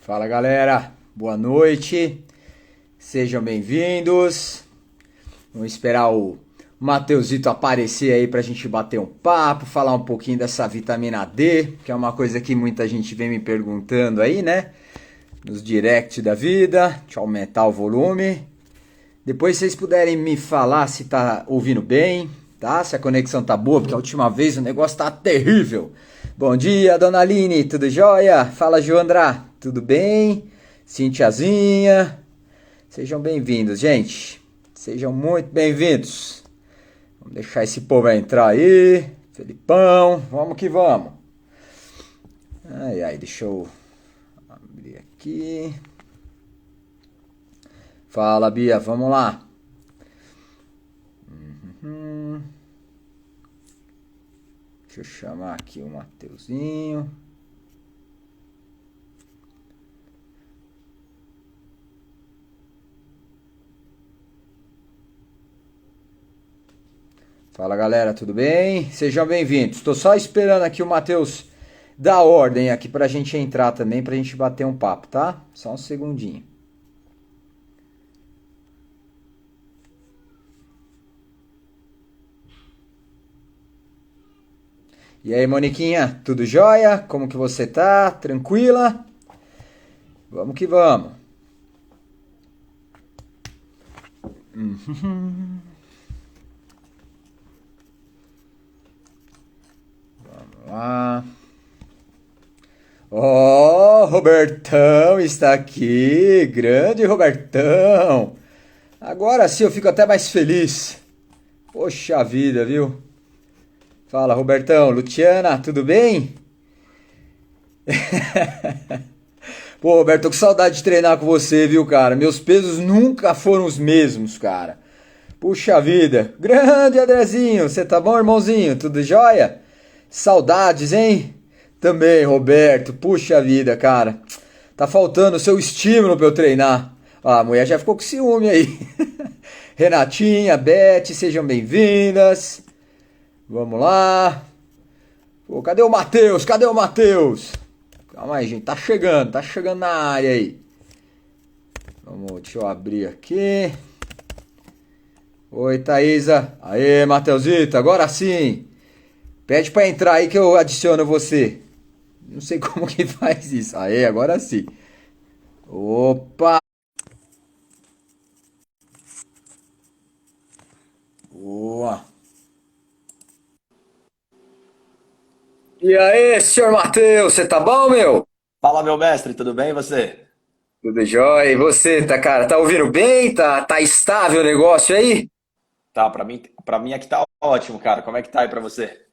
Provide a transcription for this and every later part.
Fala galera, boa noite, sejam bem-vindos. Vamos esperar o Mateusito aparecer aí pra gente bater um papo, falar um pouquinho dessa vitamina D, que é uma coisa que muita gente vem me perguntando aí, né? Nos directs da vida, deixa eu aumentar o volume. Depois se vocês puderem me falar se tá ouvindo bem, tá? Se a conexão tá boa, porque a última vez o negócio tá terrível. Bom dia, dona Aline, tudo jóia? Fala, Joandra, tudo bem? Cintiazinha, sejam bem-vindos, gente. Sejam muito bem-vindos. Vamos deixar esse povo entrar aí. Felipão, vamos que vamos. Ai, ai, deixa eu abrir aqui. Fala, Bia, vamos lá. Deixa eu chamar aqui o Mateuzinho. Fala galera, tudo bem? Sejam bem-vindos. Estou só esperando aqui o Mateus dar ordem aqui pra gente entrar também, pra gente bater um papo, tá? Só um segundinho. E aí, Moniquinha, tudo jóia? Como que você tá? Tranquila? Vamos que vamos. Vamos lá. Oh, Robertão está aqui. Grande Robertão. Agora sim eu fico até mais feliz. Poxa vida, viu? Fala, Robertão. Luciana, tudo bem? Pô, Roberto, tô com saudade de treinar com você, viu, cara? Meus pesos nunca foram os mesmos, cara. Puxa vida. Grande Andrezinho, você tá bom, irmãozinho? Tudo jóia? Saudades, hein? Também, Roberto. Puxa vida, cara. Tá faltando o seu estímulo pra eu treinar. Ah, a mulher já ficou com ciúme aí. Renatinha, Beth, sejam bem-vindas. Vamos lá. Pô, cadê o Matheus? Cadê o Matheus? Calma aí, gente. Tá chegando na área aí. Vamos, deixa eu abrir aqui. Oi, Thaísa. Aê, Matheusito, agora sim. Pede pra entrar aí que eu adiciono você. Não sei como que faz isso. Aê, agora sim. Opa! Boa! E aí, senhor Matheus, você tá bom, meu? Fala, meu mestre, tudo bem e você? Tudo jóia? E você, tá, cara? Tá ouvindo bem? Tá estável o negócio aí? Tá, pra mim aqui tá ótimo, cara. Como é que tá aí pra você?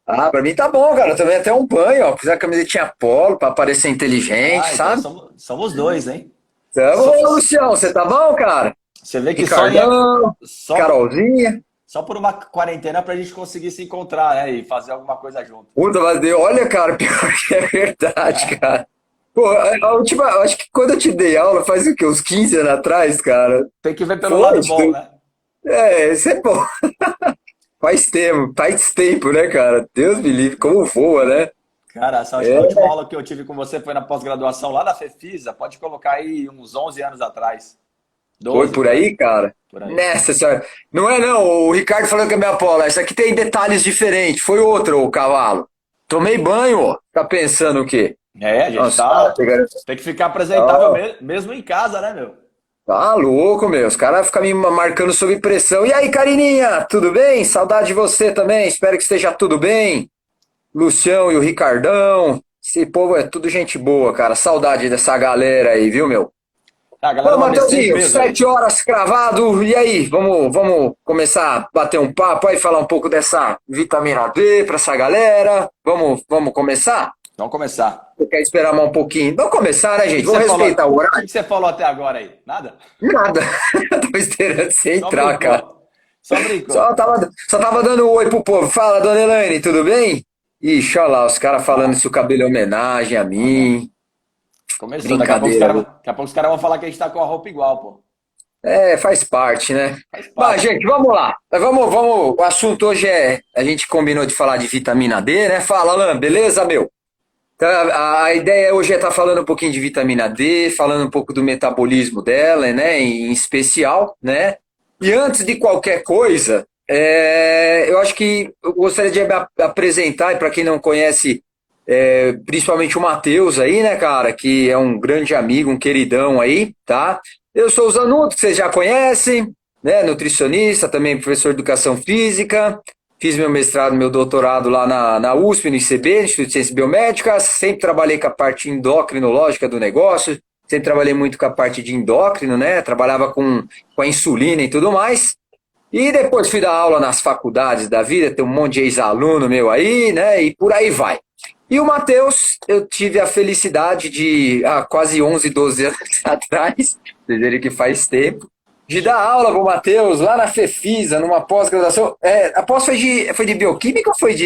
Ah, pra mim tá bom, cara. Eu tomei até um banho, ó. Fiz a camisetinha polo pra parecer inteligente, Ah, então sabe? somos dois, hein? Tamo, Só- ô, Lucião, você tá bom, cara? Você vê que Ricardão, só, Carolzinha. só por uma quarentena pra gente conseguir se encontrar, né? E fazer alguma coisa junto. Puta, mas olha, cara, pior que é verdade, cara. Pô, a última, acho que quando eu te dei aula, faz o quê? Uns 15 anos atrás, cara. Tem que ver pelo Foi, lado acho bom, né? isso é bom. Faz tempo, né, cara? Deus me livre, como voa, né? Cara, acho que a É, última aula que eu tive com você foi na pós-graduação lá na Fefisa. Pode colocar aí uns 11 anos atrás. foi 12 por por aí. aí, cara? Por aí. Nessa senhora. Não é não, o Ricardo falando que é minha pola. Essa aqui tem detalhes diferentes. Foi outro, o cavalo. Tomei banho, ó. Tá pensando o quê? É, a gente Nossa, cara, tá. pegaram. Tem que ficar apresentável Ó, mesmo em casa, né, meu? tá louco, meu. Os caras ficam me marcando sob pressão. E aí, Carininha, tudo bem? Saudade de você também. Espero que esteja tudo bem. Lucião e o Ricardão. Esse povo é tudo gente boa, cara. Saudade dessa galera aí, viu, meu? A galera Ô, do ABC em Matheusinho, peso aí. 7 horas cravado. E aí, vamos começar a bater um papo aí, falar um pouco dessa vitamina D pra essa galera. Vamos começar? Vamos começar. Você quer esperar mais um pouquinho? Vamos começar, né, O que gente? que Vamos você falou? respeitar o O que horário. que você falou até agora aí? Nada? Nada. Tô esperando você Só entrar, cara. brincou. Só brincou. Só tava dando um oi pro povo. Fala, dona Elaine, tudo bem? Ixi, olha lá, os caras falando Ah, se o cabelo é homenagem a ah, não. mim. Começou. Brincadeira, viu? Daqui a pouco os caras vão falar que a gente tá com a roupa igual, pô. É, faz parte, né? Faz Mas, parte. gente, vamos lá. Vamos. O assunto hoje é. A gente combinou de falar de vitamina D, né? Fala, Alan, beleza, meu? Então, a ideia hoje é estar falando um pouquinho de vitamina D, falando um pouco do metabolismo dela, né, em especial, né? E antes de qualquer coisa, eu acho que eu gostaria de apresentar, e para quem não conhece, principalmente o Matheus aí, né, cara, que é um grande amigo, um queridão aí, tá? Eu sou o Zanuto, que vocês já conhecem, né, nutricionista, também professor de educação física. Fiz meu mestrado, meu doutorado lá na USP, no ICB, Instituto de Ciências Biomédicas. Sempre trabalhei com a parte endocrinológica do negócio. Sempre trabalhei muito com a parte de endócrino, né? Trabalhava com a insulina e tudo mais. E depois fui dar aula nas faculdades da vida, tem um monte de ex-aluno meu aí, né? E por aí vai. E o Matheus, eu tive a felicidade de, há quase 11, 12 anos atrás, vocês verem que faz tempo, de dar aula pro Matheus lá na Fefisa, numa pós-graduação. A pós foi de bioquímica ou foi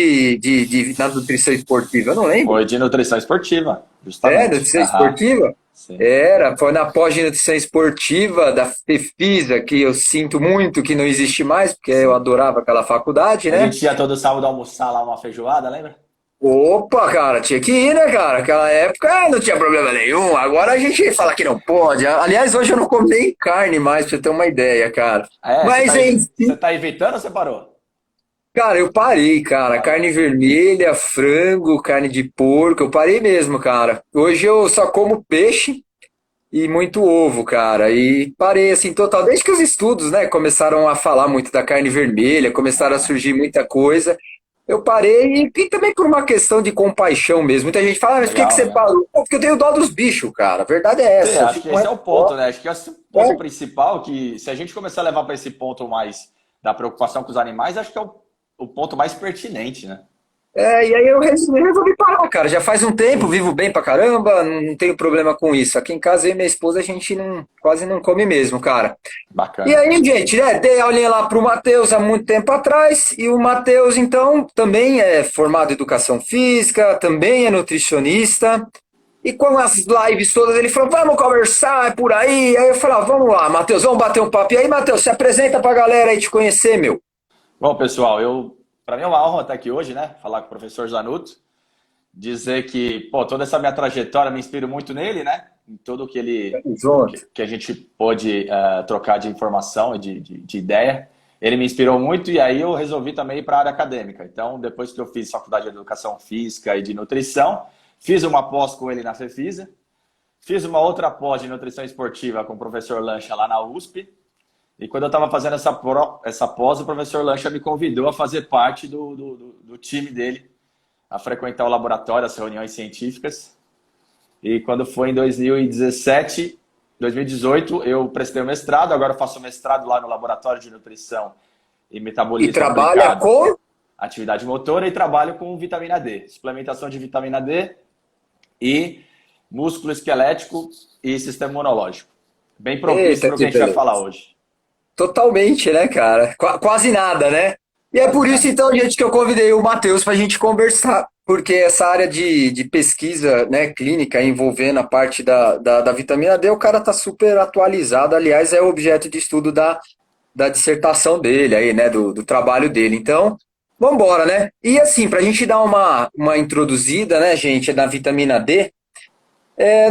na nutrição esportiva? Eu não lembro. Foi de nutrição esportiva, justamente. Nutrição esportiva? Sim. Foi na pós de nutrição esportiva da Fefisa, que eu sinto muito que não existe mais, porque eu adorava aquela faculdade, A né? gente ia todo sábado almoçar lá uma feijoada, lembra? Opa, cara, tinha que ir, né, cara? Aquela época não tinha problema nenhum. Agora a gente fala que não pode. Aliás, hoje eu não como nem carne mais, pra você ter uma ideia, cara. Mas, você tá evitando ou você parou? cara, eu parei, cara. Carne vermelha, frango, carne de porco, eu parei mesmo, cara. Hoje eu só como peixe e muito ovo, cara. E parei assim total. Desde que os estudos, né, começaram a falar muito da carne vermelha, começaram a Ah, surgir muita coisa. Eu parei e também por uma questão de compaixão mesmo. Muita gente fala, mas por que que legal, você legal. parou? Pô, porque eu tenho dó dos bichos, cara. A verdade é Sim, essa. Eu acho fico que com esse é o dó. ponto, né? Acho que esse é o ponto principal, que se a gente começar a levar para esse ponto mais da preocupação com os animais, acho que é o ponto mais pertinente, né? E aí eu resolvi parar, cara. Já faz um tempo, vivo bem pra caramba, não tenho problema com isso. Aqui em casa eu e minha esposa a gente quase não come mesmo, cara. E Bacana. aí, gente, né, dei aulinha lá pro Matheus há muito tempo atrás, e o Matheus, então, também é formado em educação física, também é nutricionista, e com as lives todas, ele falou, vamos conversar, é por aí. Aí eu falei, vamos lá, Matheus, vamos bater um papo. E aí, Matheus, se apresenta pra galera aí te conhecer, meu. Bom, pessoal, para mim é uma honra estar aqui hoje, né? Falar com o professor Zanuto, dizer que, pô, toda essa minha trajetória me inspiro muito nele, né? Em tudo que Junto. que a gente pôde trocar de informação e de ideia. Ele me inspirou muito e aí eu resolvi também ir para a área acadêmica. Então, depois que eu fiz faculdade de educação física e de nutrição, fiz uma pós com ele na Fefisa, fiz uma outra pós de nutrição esportiva com o professor Lancha lá na USP. E quando eu estava fazendo essa pós, o professor Lancha me convidou a fazer parte do time dele, a frequentar o laboratório, as reuniões científicas. E quando foi em 2017, 2018, eu prestei o mestrado, agora eu faço mestrado lá no Laboratório de Nutrição e E Metabolismo trabalha Aplicado, com... atividade motora e trabalho com vitamina D, suplementação de vitamina D e músculo esquelético e sistema imunológico. Bem propício Eita, para o que que a gente vai beleza. falar hoje. Totalmente, né, cara? Quase nada, né? E é Quase por isso, nada. então, gente, que eu convidei o Matheus para a gente conversar, porque essa área de pesquisa, né, clínica envolvendo a parte da vitamina D, o cara tá super atualizado. Aliás, é o objeto de estudo da dissertação dele aí, né, do trabalho dele. Então, vamos embora, né? E assim, para a gente dar uma introduzida, né, gente, na vitamina D,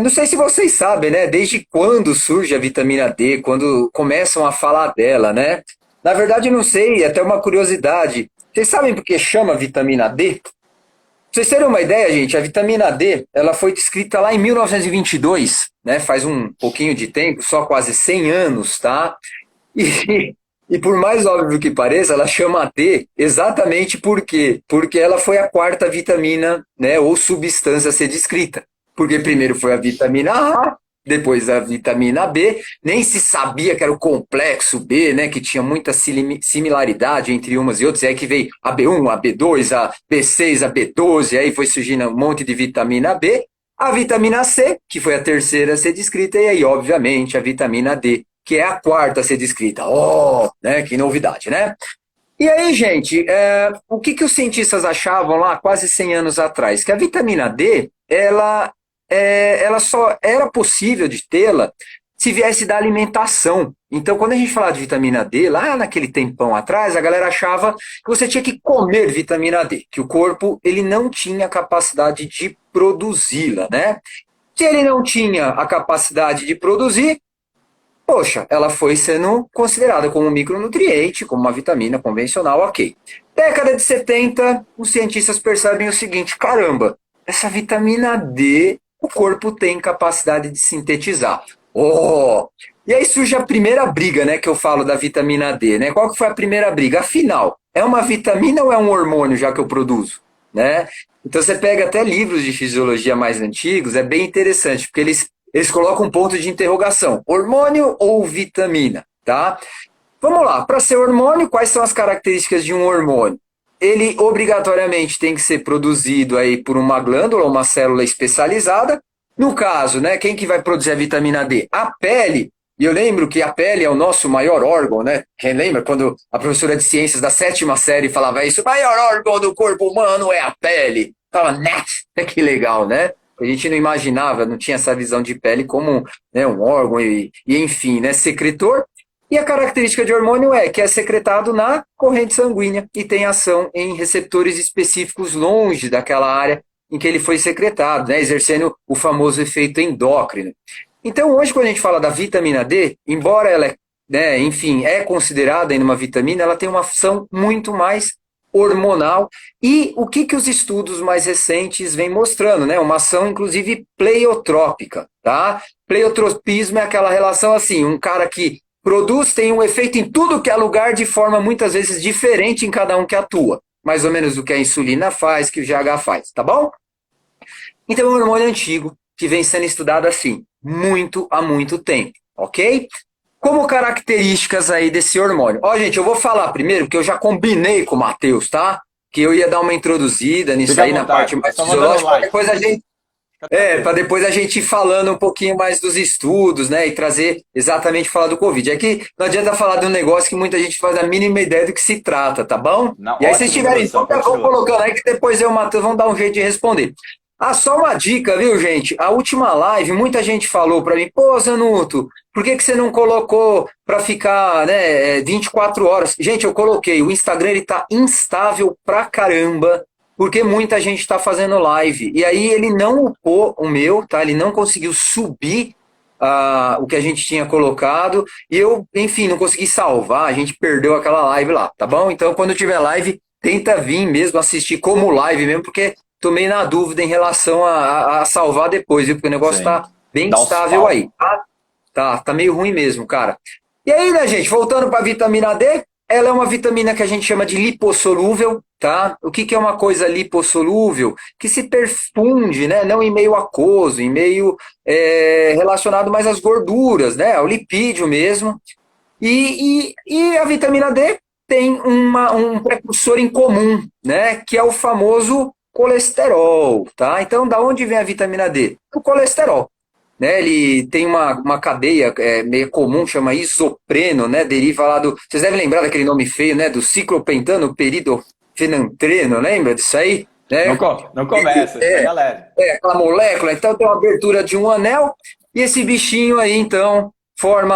não sei se vocês sabem, né? Desde quando surge a vitamina D, quando começam a falar dela, né? Na verdade, não sei, até uma curiosidade. Vocês sabem por que chama vitamina D? Pra vocês terem uma ideia, gente, a vitamina D, ela foi descrita lá em 1922, né? Faz um pouquinho de tempo, só quase 100 anos, tá? E, e por mais óbvio que pareça, ela chama D exatamente por quê? Porque ela foi a quarta vitamina, né, ou substância a ser descrita. Porque primeiro foi a vitamina A, depois a vitamina B, nem se sabia que era o complexo B, né, que tinha muita similaridade entre umas e outras, e aí que veio a B1, a B2, a B6, a B12, aí foi surgindo um monte de vitamina B, a vitamina C, que foi a terceira a ser descrita, e aí, obviamente, a vitamina D, que é a quarta a ser descrita. Oh, né? Que novidade, né? E aí, gente, o que os cientistas achavam lá quase 100 anos atrás? Que a vitamina D, ela só era possível de tê-la se viesse da alimentação. Então, quando a gente falava de vitamina D, lá naquele tempão atrás, a galera achava que você tinha que comer vitamina D, que o corpo ele não tinha capacidade de produzi-la, né? Se ele não tinha a capacidade de produzir, poxa, ela foi sendo considerada como um micronutriente, como uma vitamina convencional, ok. Década de 70, os cientistas percebem o seguinte, caramba, essa vitamina D, o corpo tem capacidade de sintetizar. Oh! E aí surge a primeira briga, né, que eu falo da vitamina D, né? Qual que foi a primeira briga? Afinal, é uma vitamina ou é um hormônio já que eu produzo, né? Então você pega até livros de fisiologia mais antigos, é bem interessante, porque eles colocam um ponto de interrogação, hormônio ou vitamina, tá? Vamos lá, para ser hormônio, quais são as características de um hormônio? Ele obrigatoriamente tem que ser produzido aí por uma glândula, uma célula especializada. No caso, né, quem que vai produzir a vitamina D? A pele. E eu lembro que a pele é o nosso maior órgão, né? Quem lembra quando a professora de ciências da 7ª série falava isso? O maior órgão do corpo humano é a pele. Fala, né? Que legal, né? A gente não imaginava, não tinha essa visão de pele como, né, um órgão e enfim, né, secretor. E a característica de hormônio é que é secretado na corrente sanguínea e tem ação em receptores específicos longe daquela área em que ele foi secretado, né, exercendo o famoso efeito endócrino. Então, hoje, quando a gente fala da vitamina D, embora ela, né, enfim, é considerada ainda uma vitamina, ela tem uma ação muito mais hormonal. E o que os estudos mais recentes vêm mostrando, né? Uma ação, inclusive, pleiotrópica, tá? Pleiotropismo é aquela relação assim, um cara que produz tem um efeito em tudo que é lugar de forma muitas vezes diferente em cada um que atua. Mais ou menos o que a insulina faz, que o GH faz, tá bom? Então é um hormônio antigo que vem sendo estudado assim, há muito tempo, ok? Como características aí desse hormônio? Ó, gente, eu vou falar primeiro, porque eu já combinei com o Matheus, tá? Que eu ia dar uma introduzida nisso Fica à aí na vontade. parte mais Só mandando fisiológica, like. depois a gente para depois a gente ir falando um pouquinho mais dos estudos, né? E trazer exatamente falar do Covid. É que não adianta falar de um negócio que muita gente faz a mínima ideia do que se trata, tá bom? Não, E aí, se vocês ótima tiverem introdução, dúvida, vão continua. colocando aí que depois eu e o Matheus vão dar um jeito de responder. Ah, só uma dica, viu, gente? A última live, muita gente falou para mim, pô, Zanuto, por que você não colocou para ficar, né, 24 horas? Gente, eu coloquei, o Instagram ele tá instável pra caramba, porque muita gente está fazendo live. E aí ele não upou o meu, tá? Ele não conseguiu subir o que a gente tinha colocado. E eu, enfim, não consegui salvar. A gente perdeu aquela live lá, tá bom? Então, quando tiver live, tenta vir mesmo assistir como live mesmo, porque tô meio na dúvida em relação a salvar depois, viu? Porque o negócio Sim. tá bem Dá uns estável pau. aí. Tá meio ruim mesmo, cara. E aí, né, gente, voltando para a vitamina D, ela é uma vitamina que a gente chama de lipossolúvel, tá? O que é uma coisa lipossolúvel? Que se perfunde, né? Não em meio aquoso, em meio relacionado mais às gorduras, né? Ao lipídio mesmo. E a vitamina D tem um precursor em comum, né? Que é o famoso colesterol, tá? Então, da onde vem a vitamina D? Do colesterol. Né, ele tem uma cadeia meio comum, chama isopreno, né, deriva lá do... Vocês devem lembrar daquele nome feio, né, do ciclopentano peridofenantreno, lembra disso aí? Né? Não começa, pega leve. Aquela molécula, então tem uma abertura de um anel, e esse bichinho aí, então, forma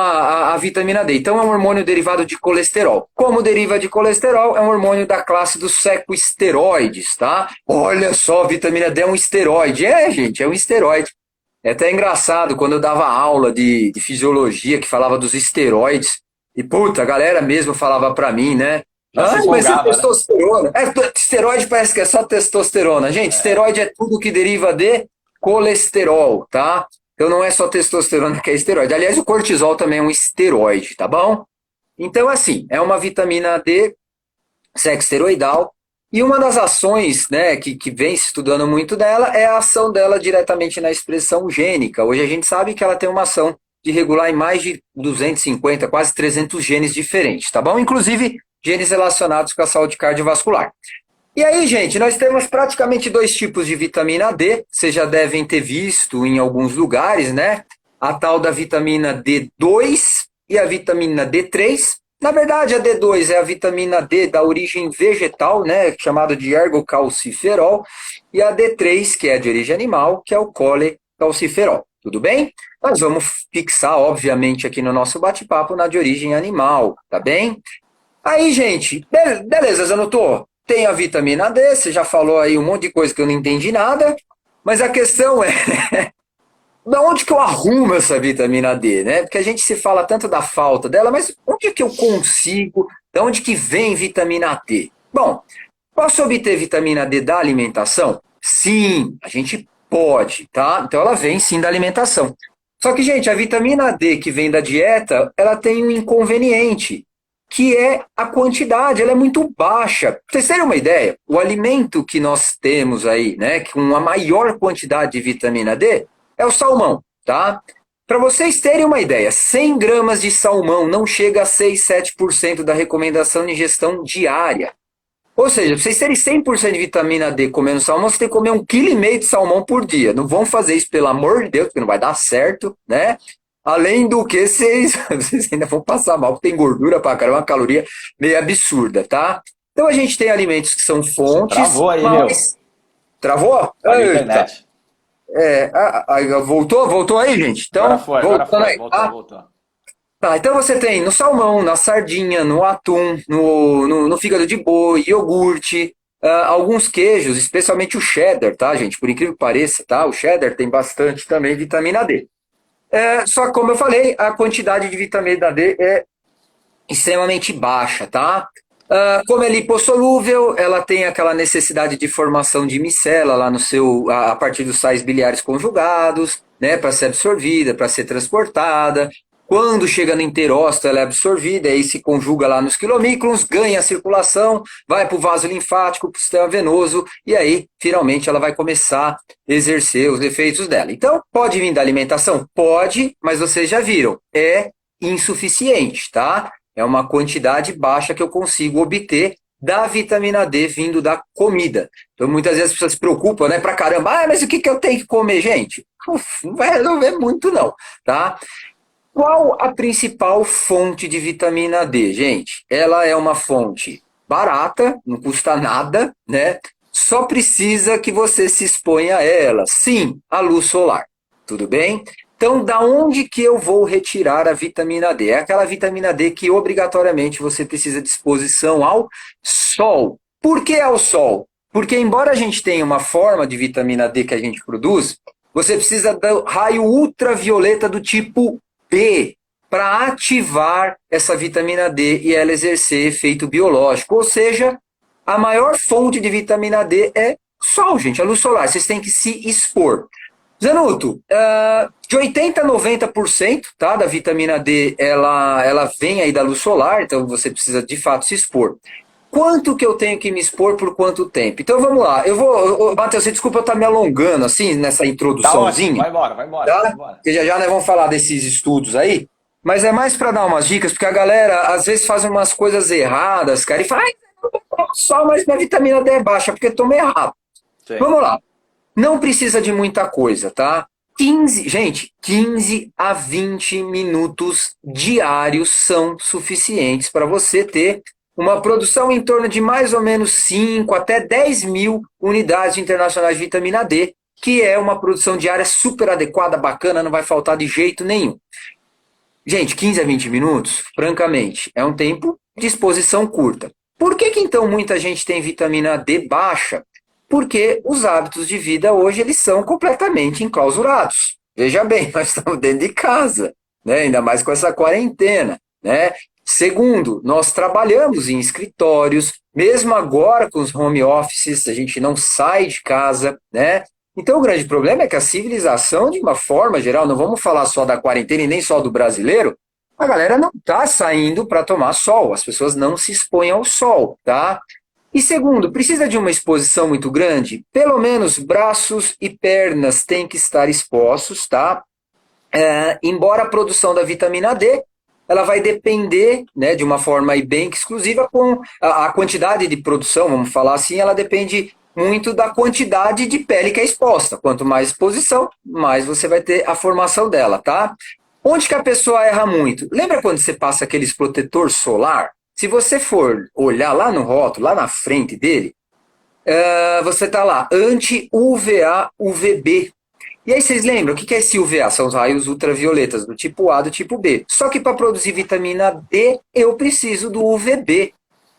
a vitamina D. Então é um hormônio derivado de colesterol. Como deriva de colesterol, é um hormônio da classe dos sequesteroides, tá? Olha só, a vitamina D é um esteroide. Gente, é um esteroide. É até engraçado, quando eu dava aula de fisiologia, que falava dos esteroides, e puta, a galera mesmo falava pra mim, né? Já se Mas é empolgava, né? testosterona. Esteroide parece que é só testosterona. Gente, esteroide é tudo que deriva de colesterol, tá? Então não é só testosterona que é esteroide. Aliás, o cortisol também é um esteroide, tá bom? Então, assim, é uma vitamina D sexesteroidal. E uma das ações, né, que vem se estudando muito dela é a ação dela diretamente na expressão gênica. Hoje a gente sabe que ela tem uma ação de regular em mais de 250, quase 300 genes diferentes, tá bom? Inclusive genes relacionados com a saúde cardiovascular. E aí, gente, nós temos praticamente dois tipos de vitamina D, vocês já devem ter visto em alguns lugares, né? A tal da vitamina D2 e a vitamina D3. Na verdade, a D2 é a vitamina D da origem vegetal, né, chamada de ergocalciferol, e a D3, que é de origem animal, que é o colecalciferol. tudo bem? Nós vamos fixar, obviamente, aqui no nosso bate-papo na de origem animal, tá bem? Aí, gente, beleza, Zanotto, tem a vitamina D, você já falou aí um monte de coisa que eu não entendi nada, mas a questão é, da onde que eu arrumo essa vitamina D, né? Porque a gente se fala tanto da falta dela, mas onde é que eu consigo, da onde que vem vitamina D? Bom, posso obter vitamina D da alimentação? Sim, a gente pode, tá? Então ela vem sim da alimentação. Só que, gente, a vitamina D que vem da dieta, ela tem um inconveniente, que é a quantidade, ela é muito baixa. Pra vocês terem uma ideia, o alimento que nós temos aí, né, com a maior quantidade de vitamina D, é o salmão, tá? Para vocês terem uma ideia, 100 gramas de salmão não chega a 6, 7% da recomendação de ingestão diária. Ou seja, para vocês terem 100% de vitamina D comendo salmão, você tem que comer 1,5 kg de salmão por dia. Não vão fazer isso, pelo amor de Deus, porque não vai dar certo, né? Além do que, vocês ainda vão passar mal, porque tem gordura pra caramba, uma caloria meio absurda, tá? Então a gente tem alimentos que são fontes. Travou aí, mas... Travou? Caiu a internet. Voltou aí, gente? Então, agora foi. Aí. Voltou. Tá, então você tem no salmão, na sardinha, no atum, no fígado de boi, iogurte, alguns queijos, especialmente o cheddar, tá, gente? Por incrível que pareça, tá? O cheddar tem bastante também vitamina D. Só que, como eu falei, a quantidade de vitamina D é extremamente baixa, tá? Como é lipossolúvel, ela tem aquela necessidade de formação de micela lá no seu, a partir dos sais biliares conjugados, né, para ser absorvida, para ser transportada. Quando chega no enterócito, ela é absorvida, aí se conjuga lá nos quilomicrons, ganha a circulação, vai para o vaso linfático, para o sistema venoso, e aí, finalmente, ela vai começar a exercer os efeitos dela. Então, pode vir da alimentação? Pode, mas vocês já viram, é insuficiente, tá? É uma quantidade baixa que eu consigo obter da vitamina D vindo da comida. Então, muitas vezes as pessoas se preocupam, né, pra caramba, mas o que eu tenho que comer, gente? Não vai resolver muito, não, tá? Qual a principal fonte de vitamina D, gente? Ela é uma fonte barata, não custa nada, né? Só precisa que você se exponha a ela. Sim, a luz solar. Tudo bem? Então, da onde que eu vou retirar a vitamina D? É aquela vitamina D que obrigatoriamente você precisa de exposição ao sol. Por que ao sol? Porque embora a gente tenha uma forma de vitamina D que a gente produz, você precisa do raio ultravioleta do tipo B para ativar essa vitamina D e ela exercer efeito biológico. Ou seja, a maior fonte de vitamina D é sol, gente, a luz solar. Vocês têm que se expor. Zanotto, de 80% a 90%, tá, da vitamina D, ela vem aí da luz solar, então você precisa de fato se expor. Quanto que eu tenho que me expor por quanto tempo? Então vamos lá, Matheus, desculpa eu estar me alongando assim nessa introduçãozinha. Tá ótimo. Vai embora. Tá? Porque já nós vamos falar desses estudos aí, mas é mais para dar umas dicas, porque a galera às vezes faz umas coisas erradas, cara, e fala, só, mas minha vitamina D é baixa, porque toma errado. Sim. Vamos lá. Não precisa de muita coisa, tá? 15 a 20 minutos diários são suficientes para você ter uma produção em torno de mais ou menos 5 até 10 mil unidades internacionais de vitamina D, que é uma produção diária super adequada, bacana, não vai faltar de jeito nenhum. Gente, 15 a 20 minutos, francamente, é um tempo de exposição curta. Por que então muita gente tem vitamina D baixa? Porque os hábitos de vida hoje eles são completamente enclausurados. Veja bem, nós estamos dentro de casa, né? Ainda mais com essa quarentena, né? Segundo, nós trabalhamos em escritórios, mesmo agora com os home offices, a gente não sai de casa, né? Então o grande problema é que a civilização, de uma forma geral, não vamos falar só da quarentena e nem só do brasileiro, a galera não está saindo para tomar sol, as pessoas não se expõem ao sol, tá? E segundo, precisa de uma exposição muito grande? Pelo menos braços e pernas têm que estar expostos, tá? Embora a produção da vitamina D, ela vai depender, né, de uma forma aí bem exclusiva com a quantidade de produção, vamos falar assim, ela depende muito da quantidade de pele que é exposta. Quanto mais exposição, mais você vai ter a formação dela, tá? Onde que a pessoa erra muito? Lembra quando você passa aqueles protetor solar? Se você for olhar lá no rótulo, lá na frente dele, você tá lá, anti-UVA, UVB. E aí vocês lembram, o que é esse UVA? São os raios ultravioletas do tipo A, do tipo B. Só que para produzir vitamina D, eu preciso do UVB.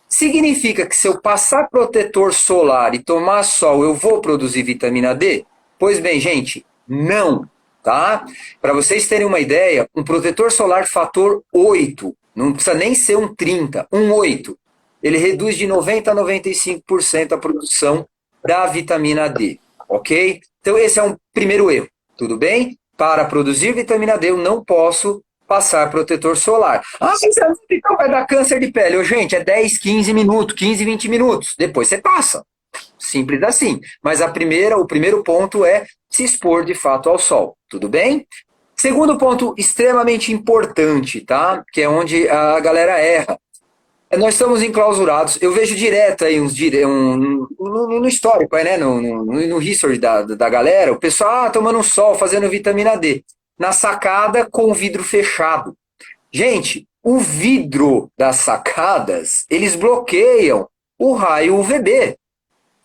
Significa que se eu passar protetor solar e tomar sol, eu vou produzir vitamina D? Pois bem, gente, não, tá? Para vocês terem uma ideia, um protetor solar fator 8, não precisa nem ser um 30, um 8, ele reduz de 90 a 95% a produção da vitamina D, ok? Então esse é um primeiro erro, tudo bem? Para produzir vitamina D eu não posso passar protetor solar. Ah, mas então vai dar câncer de pele. Ô, gente, é 10, 15 minutos, 15, 20 minutos. Depois você passa. Simples assim. Mas o primeiro ponto é se expor de fato ao sol. Tudo bem? Segundo ponto extremamente importante, tá? Que é onde a galera erra. Nós estamos enclausurados. Eu vejo direto aí no histórico, aí, né? No history da galera, o pessoal tomando um sol, fazendo vitamina D. Na sacada com o vidro fechado. Gente, o vidro das sacadas, eles bloqueiam o raio UVB.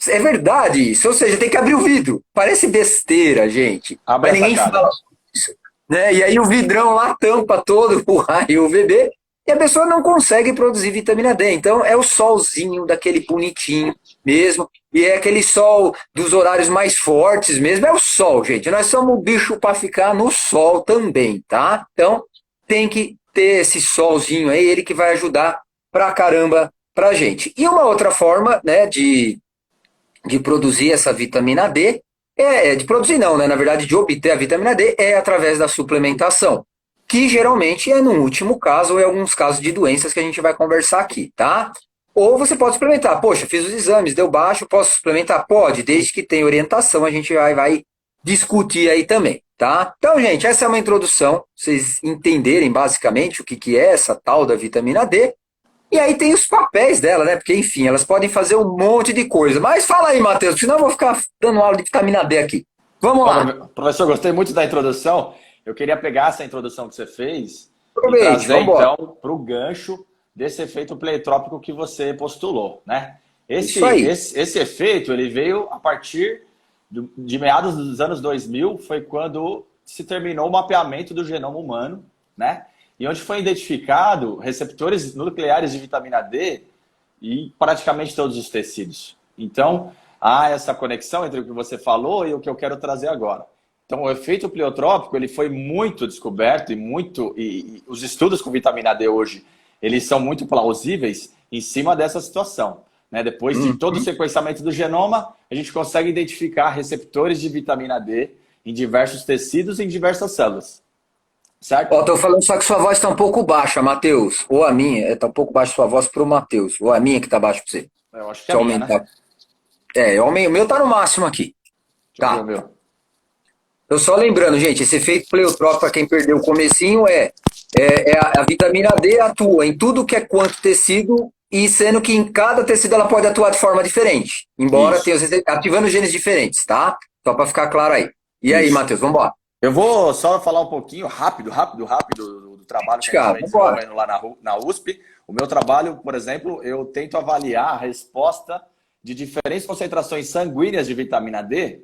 É verdade isso. Ou seja, tem que abrir o vidro. Parece besteira, gente. Abre Mas a ninguém sacada. fala isso. Né? E aí o vidrão lá tampa todo o raio UVB e a pessoa não consegue produzir vitamina D. Então é o solzinho daquele bonitinho mesmo. E é aquele sol dos horários mais fortes mesmo. É o sol, gente. Nós somos um bicho para ficar no sol também, tá? Então tem que ter esse solzinho aí, ele que vai ajudar pra caramba pra gente. E uma outra forma, né, de produzir essa vitamina D, de produzir não, né? Na verdade, de obter a vitamina D é através da suplementação, que geralmente é no último caso ou em alguns casos de doenças que a gente vai conversar aqui, tá? Ou você pode suplementar. Poxa, fiz os exames, deu baixo, posso suplementar? Pode, desde que tenha orientação, a gente vai discutir aí também, tá? Então, gente, essa é uma introdução, pra vocês entenderem basicamente o que é essa tal da vitamina D. E aí tem os papéis dela, né? Porque, enfim, elas podem fazer um monte de coisa. Mas fala aí, Matheus, senão eu vou ficar dando aula de vitamina D aqui. Vamos Bom, lá. professor, gostei muito da introdução. Eu queria pegar essa introdução que você fez e Aproveite, trazer, vamos embora. então, para o gancho desse efeito pleiotrópico que você postulou, né? Isso aí. Esse efeito, ele veio a partir de meados dos anos 2000, foi quando se terminou o mapeamento do genoma humano, né? E onde foi identificado receptores nucleares de vitamina D em praticamente todos os tecidos. Então, há essa conexão entre o que você falou e o que eu quero trazer agora. Então, o efeito pleiotrópico ele foi muito descoberto e os estudos com vitamina D hoje eles são muito plausíveis em cima dessa situação. Né? Depois de todo o sequenciamento do genoma, a gente consegue identificar receptores de vitamina D em diversos tecidos e em diversas células. Certo? Ó, tô falando só que sua voz tá um pouco baixa, Matheus. Ou a minha, tá um pouco baixa sua voz pro Matheus. Ou a minha que tá baixa pra você. Eu acho que é Deixa a eu minha, né? aumentar. O meu tá no máximo aqui. Deixa eu ver o Tá. meu. Eu só lembrando, gente, esse efeito pleiotrópico, para quem perdeu o comecinho, a vitamina D atua em tudo que é quanto tecido, e sendo que em cada tecido ela pode atuar de forma diferente, embora tenha Isso, ativando genes diferentes, tá? Só para ficar claro aí. E aí, isso. Matheus, vamos embora. Eu vou só falar um pouquinho rápido do trabalho que a gente Cara, vem vamos embora. desenvolvendo lá na USP. O meu trabalho, por exemplo, eu tento avaliar a resposta de diferentes concentrações sanguíneas de vitamina D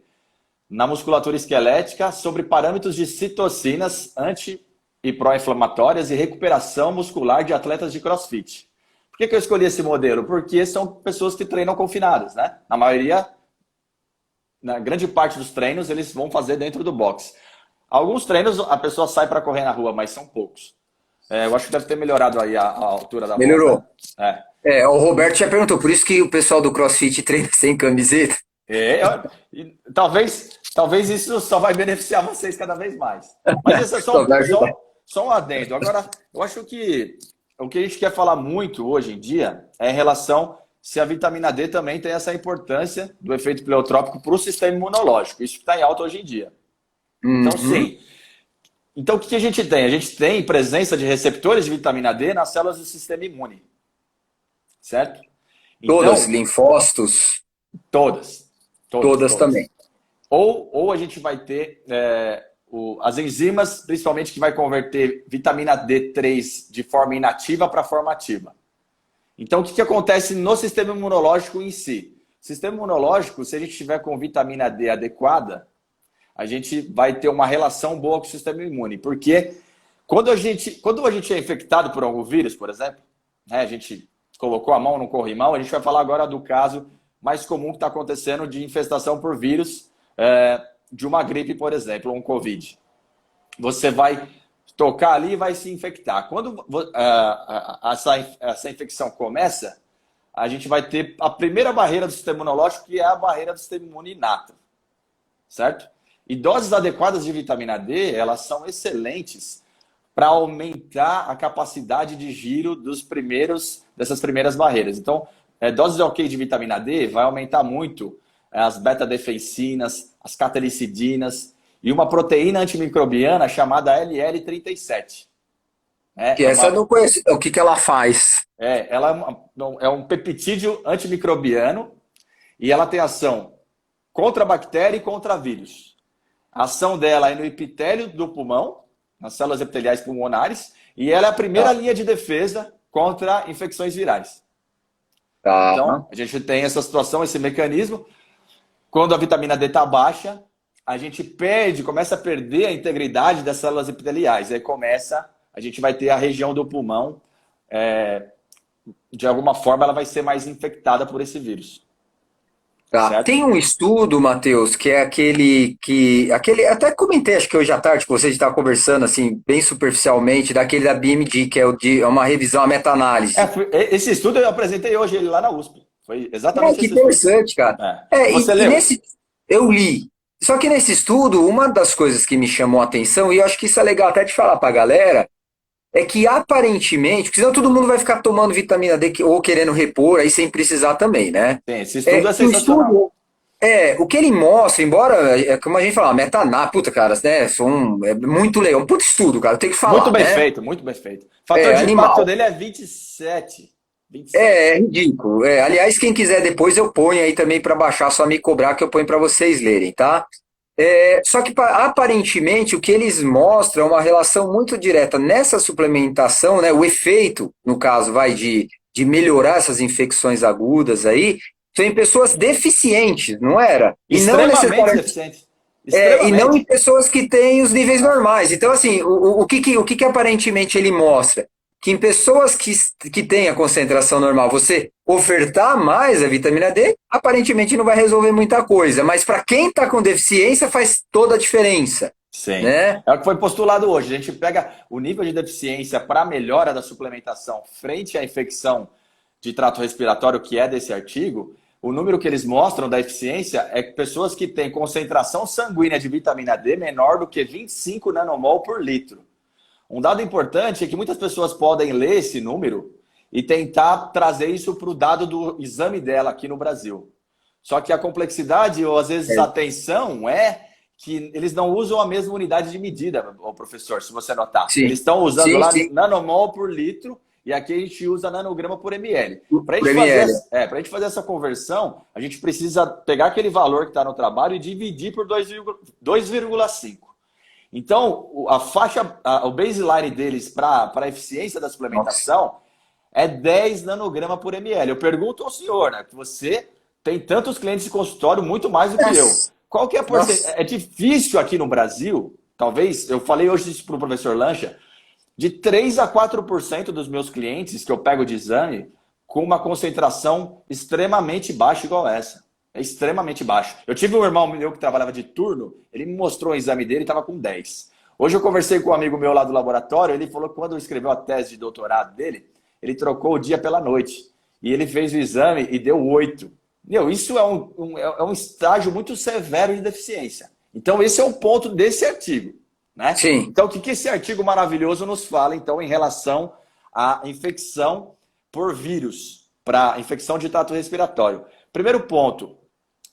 na musculatura esquelética sobre parâmetros de citocinas anti e pró-inflamatórias e recuperação muscular de atletas de CrossFit. Por que eu escolhi esse modelo? Porque são pessoas que treinam confinadas, né? Na maioria, na grande parte dos treinos, eles vão fazer dentro do box. Alguns treinos a pessoa sai para correr na rua, mas são poucos. Eu acho que deve ter melhorado aí a altura da voz, né? Melhorou. O Roberto já perguntou, por isso que o pessoal do CrossFit treina sem camiseta. Talvez isso só vai beneficiar vocês cada vez mais. Mas isso é só um adendo. Agora, eu acho que o que a gente quer falar muito hoje em dia é em relação se a vitamina D também tem essa importância do efeito pleiotrópico para o sistema imunológico. Isso que está em alta hoje em dia. Então, sim. Então, o que a gente tem? A gente tem presença de receptores de vitamina D nas células do sistema imune. Certo? Então, Todas, linfócitos, todas. todas também. Ou a gente vai ter as enzimas, principalmente que vai converter vitamina D3 de forma inativa para forma ativa. Então, o que acontece no sistema imunológico em si? O sistema imunológico, se a gente tiver com vitamina D adequada, a gente vai ter uma relação boa com o sistema imune. Porque quando a gente é infectado por algum vírus, por exemplo, né, a gente colocou a mão no corrimão, a gente vai falar agora do caso mais comum que está acontecendo de infestação por vírus de uma gripe, por exemplo, ou um Covid. Você vai tocar ali e vai se infectar. Quando essa infecção começa, a gente vai ter a primeira barreira do sistema imunológico, que é a barreira do sistema imune inata, certo? E doses adequadas de vitamina D, elas são excelentes para aumentar a capacidade de giro dessas primeiras barreiras. Então, doses ok de vitamina D vai aumentar muito as beta-defensinas, as catalicidinas e uma proteína antimicrobiana chamada LL37. Que essa eu não conheço. O que ela faz? Ela é um peptídeo antimicrobiano e ela tem ação contra a bactéria e contra vírus. A ação dela é no epitélio do pulmão, nas células epiteliais pulmonares, e ela é a primeira linha de defesa contra infecções virais. Então, a gente tem essa situação, esse mecanismo. Quando a vitamina D está baixa, a gente começa a perder a integridade das células epiteliais. Aí a gente vai ter a região do pulmão, de alguma forma, ela vai ser mais infectada por esse vírus. Tá. Tem um estudo, Matheus, que é aquele, até comentei, acho que hoje à tarde, que você estava conversando, assim, bem superficialmente, daquele da BMD, que é uma revisão, uma meta-análise. Esse estudo eu apresentei hoje lá na USP. Foi exatamente que interessante, estudo. Cara. Você leu? Eu li. Só que nesse estudo, uma das coisas que me chamou a atenção, e eu acho que isso é legal até de falar para a galera, é que aparentemente, porque senão todo mundo vai ficar tomando vitamina D ou querendo repor, aí sem precisar também, né? Sim, esse estudo é sensacional. O que ele mostra, embora, como a gente fala, meta-análise, puta, cara, né? É muito legal, um puto estudo, cara, eu tenho que falar. Muito bem feito, muito bem feito. O fator de impacto dele é 27. É ridículo. Aliás, quem quiser depois eu ponho aí também para baixar, só me cobrar que eu ponho para vocês lerem, tá? Só que aparentemente o que eles mostram é uma relação muito direta nessa suplementação, né? O efeito, no caso, vai de melhorar essas infecções agudas aí, tem pessoas deficientes, não era? E não necessariamente deficientes. E não em pessoas que têm os níveis normais. Então, assim, o que aparentemente ele mostra? Que em pessoas que têm a concentração normal, você ofertar mais a vitamina D, aparentemente não vai resolver muita coisa. Mas para quem está com deficiência, faz toda a diferença. Sim. Né? É o que foi postulado hoje. A gente pega o nível de deficiência para a melhora da suplementação frente à infecção de trato respiratório, que é desse artigo. O número que eles mostram da eficiência é que pessoas que têm concentração sanguínea de vitamina D menor do que 25 nanomol por litro. Um dado importante é que muitas pessoas podem ler esse número e tentar trazer isso para o dado do exame dela aqui no Brasil. Só que a complexidade, ou às vezes a atenção, é que eles não usam a mesma unidade de medida, professor, se você notar. Sim. Eles estão usando nanomol por litro e aqui a gente usa nanograma por ml. Para a gente fazer essa conversão, a gente precisa pegar aquele valor que está no trabalho e dividir por 2,5. Então, o baseline deles para a eficiência da suplementação é 10 nanograma por ml. Eu pergunto ao senhor, né, que você tem tantos clientes de consultório, muito mais do que eu. Qual que é a porcentagem? É difícil aqui no Brasil, talvez, eu falei hoje isso para o professor Lancha, de 3 a 4% dos meus clientes que eu pego de exame com uma concentração extremamente baixa igual essa. É extremamente baixo. Eu tive um irmão meu que trabalhava de turno, ele me mostrou o exame dele e estava com 10. Hoje eu conversei com um amigo meu lá do laboratório, ele falou que quando escreveu a tese de doutorado dele, ele trocou o dia pela noite. E ele fez o exame e deu 8. Isso é um estágio muito severo de deficiência. Então esse é o ponto desse artigo. Né? Sim. Então o que esse artigo maravilhoso nos fala então em relação à infecção por vírus, para infecção de trato respiratório? Primeiro ponto,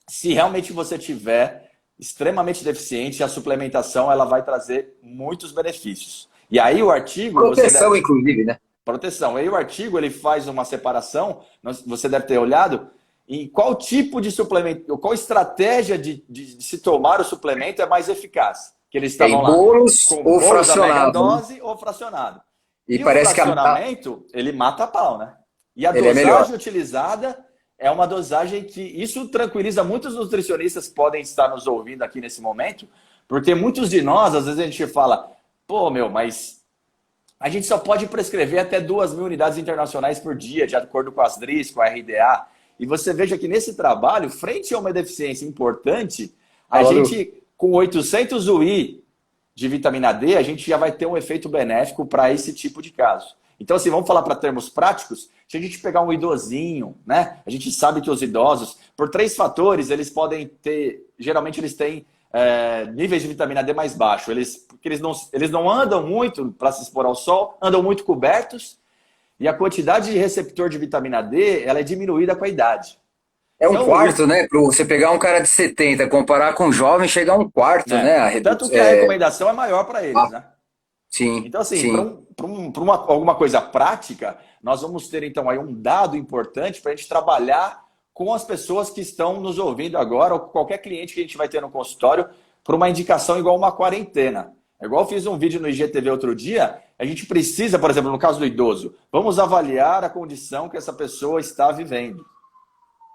se realmente você tiver extremamente deficiente, a suplementação ela vai trazer muitos benefícios. E aí o artigo... Proteção, inclusive, né? Proteção. Aí o artigo ele faz uma separação, você deve ter olhado, em qual tipo de suplemento, qual estratégia de se tomar o suplemento é mais eficaz. Que eles estavam lá bolos com ou fracionado. Dose ou fracionado. E parece o fracionamento, ele mata a pau, né? E a dosagem utilizada é uma dosagem que... Isso tranquiliza muitos nutricionistas que podem estar nos ouvindo aqui nesse momento, Porque muitos de nós, às vezes a gente fala, pô, meu, mas a gente só pode prescrever até 2.000 unidades internacionais por dia, de acordo com as DRIs, com a RDA. E você veja que nesse trabalho, frente a uma deficiência importante, a gente, com 800 UI de vitamina D, a gente já vai ter um efeito benéfico para esse tipo de caso. Então, assim, vamos falar para termos práticos, se a gente pegar um idosinho, né? A gente sabe que os idosos, por 3 fatores, eles podem ter, geralmente eles têm níveis de vitamina D mais baixos. Porque eles não andam muito para se expor ao sol, andam muito cobertos, e a quantidade de receptor de vitamina D, ela é diminuída com a idade. É um quarto, né? Para você pegar um cara de 70, comparar com um jovem, chegar a um quarto, né? Tanto que a recomendação é maior para eles, né? Sim. Então, assim, sim. para alguma coisa prática, nós vamos ter, então, aí um dado importante para a gente trabalhar com as pessoas que estão nos ouvindo agora, ou qualquer cliente que a gente vai ter no consultório, para uma indicação igual uma quarentena. É igual eu fiz um vídeo no IGTV outro dia, a gente precisa, por exemplo, no caso do idoso, vamos avaliar a condição que essa pessoa está vivendo.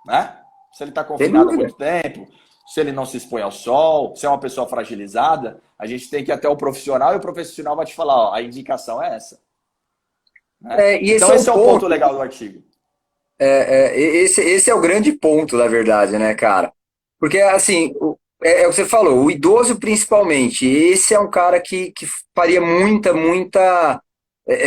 Né? Se ele está confinado há muito tempo, se ele não se expõe ao sol, se é uma pessoa fragilizada, a gente tem que ir até o profissional e o profissional vai te falar, ó, a indicação é essa. Né? Então esse é o ponto legal do artigo. Esse é o grande ponto, na verdade, né, cara? Porque, assim, o que você falou, o idoso principalmente, esse é um cara que faria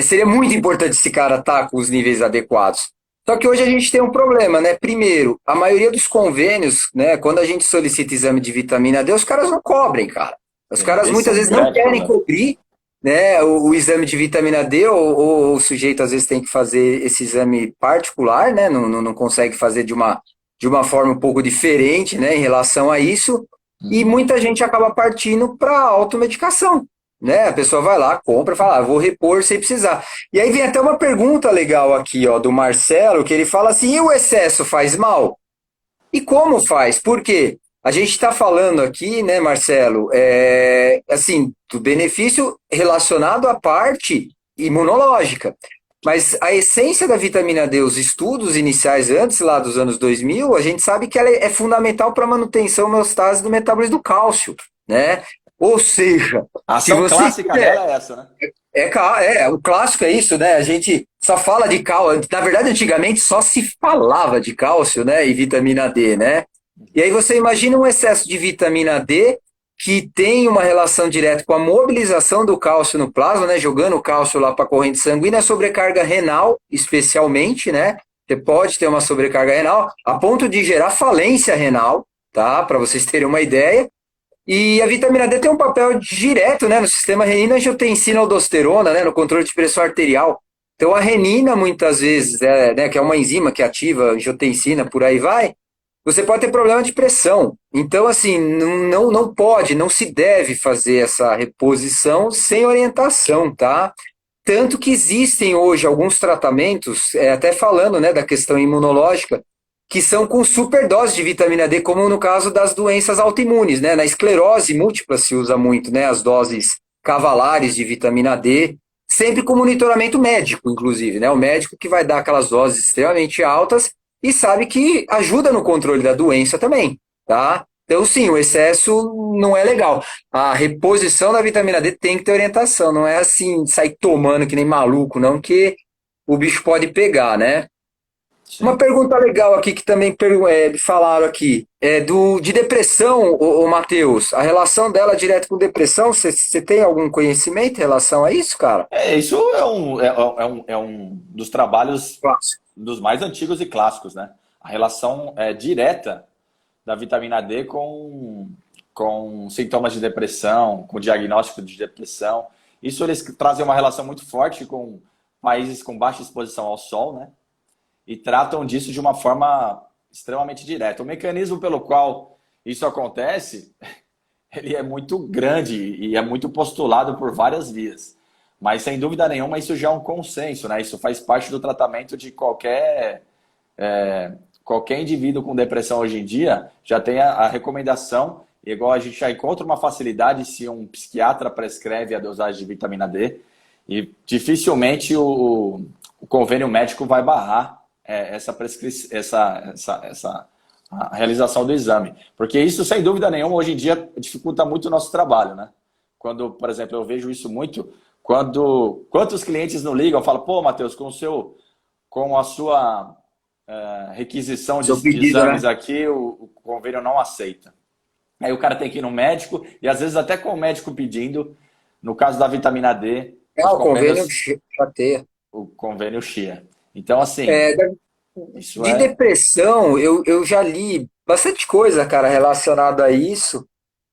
seria muito importante esse cara estar com os níveis adequados. Só que hoje a gente tem um problema, né? Primeiro, a maioria dos convênios, né, quando a gente solicita exame de vitamina D, os caras não cobrem, cara. Os caras muitas vezes não querem cobrir, né, o exame de vitamina D, ou o sujeito às vezes tem que fazer esse exame particular, né? Não consegue fazer de uma forma um pouco diferente, né, em relação a isso. E muita gente acaba partindo para automedicação. Né? A pessoa vai lá, compra, fala, vou repor sem precisar. E aí vem até uma pergunta legal aqui, ó, do Marcelo, que ele fala assim, e o excesso faz mal? E como faz? Por quê? A gente está falando aqui, né, Marcelo, assim, do benefício relacionado à parte imunológica. Mas a essência da vitamina D, os estudos iniciais antes lá dos anos 2000, a gente sabe que ela é fundamental para a manutenção e homeostase do metabolismo do cálcio, né? Ou seja, a ação clássica dela é essa, né? O clássico é isso, né? A gente só fala de cálcio. Na verdade, antigamente só se falava de cálcio, né? E vitamina D, né? E aí você imagina um excesso de vitamina D que tem uma relação direta com a mobilização do cálcio no plasma, né? Jogando o cálcio lá para a corrente sanguínea, sobrecarga renal, especialmente, né? Você pode ter uma sobrecarga renal a ponto de gerar falência renal, tá? Para vocês terem uma ideia. E a vitamina D tem um papel direto, né, no sistema renina-angiotensina-aldosterona, né, no controle de pressão arterial. Então a renina, muitas vezes, né, que é uma enzima que ativa a angiotensina, por aí vai, você pode ter problema de pressão. Então, assim, não pode, não se deve fazer essa reposição sem orientação, tá? Tanto que existem hoje alguns tratamentos, até falando, né, da questão imunológica, que são com superdose de vitamina D, como no caso das doenças autoimunes, né? Na esclerose múltipla se usa muito, né? As doses cavalares de vitamina D, sempre com monitoramento médico, inclusive, né? O médico que vai dar aquelas doses extremamente altas e sabe que ajuda no controle da doença também, tá? Então, sim, o excesso não é legal. A reposição da vitamina D tem que ter orientação, não é assim, sair tomando que nem maluco, não, que o bicho pode pegar, né? Sim. Uma pergunta legal aqui que também falaram aqui, de depressão, o Matheus, a relação dela direto com depressão, você tem algum conhecimento em relação a isso, cara? Isso é um dos trabalhos dos mais antigos e clássicos, né? A relação direta da vitamina D com sintomas de depressão, com diagnóstico de depressão. Isso eles trazem uma relação muito forte com países com baixa exposição ao sol, né? E tratam disso de uma forma extremamente direta. O mecanismo pelo qual isso acontece, ele é muito grande e é muito postulado por várias vias. Mas, sem dúvida nenhuma, isso já é um consenso, né? Isso faz parte do tratamento de qualquer indivíduo com depressão hoje em dia, já tem a recomendação, igual a gente já encontra uma facilidade se um psiquiatra prescreve a dosagem de vitamina D, e dificilmente o convênio médico vai barrar essa a realização do exame. Porque isso, sem dúvida nenhuma, hoje em dia dificulta muito o nosso trabalho, né? Quando, por exemplo, eu vejo isso muito, quantos clientes não ligam, falam, pô, Matheus, com a sua requisição Seu de pedido, exames né? aqui, o convênio não aceita. Aí o cara tem que ir no médico, e às vezes até com o médico pedindo, no caso da vitamina D, os O convênio convênios, chateia. o convênio chia. Então, assim, É, isso de é. depressão, eu já li bastante coisa, cara, relacionada a isso.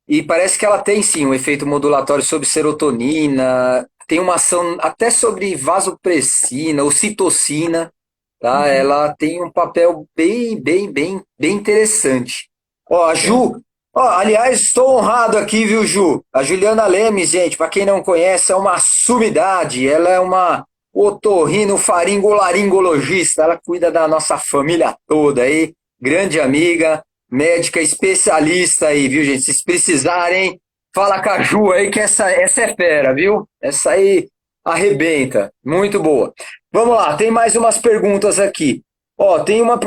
E parece que ela tem sim um efeito modulatório sobre serotonina, tem uma ação até sobre vasopressina, ocitocina, tá? Uhum. Ela tem um papel bem interessante. Ó, a Sim. Ju, ó, aliás, estou honrado aqui, viu, Ju? A Juliana Lemes, gente, para quem não conhece, é uma sumidade. Ela é uma otorrinolaringologista. Ela cuida da nossa família toda aí, grande amiga, médica especialista aí, viu, gente? Se precisarem, fala com a Ju aí que essa é fera, viu? Essa aí arrebenta. Muito boa. Vamos lá, tem mais umas perguntas aqui. Ó, tem uma.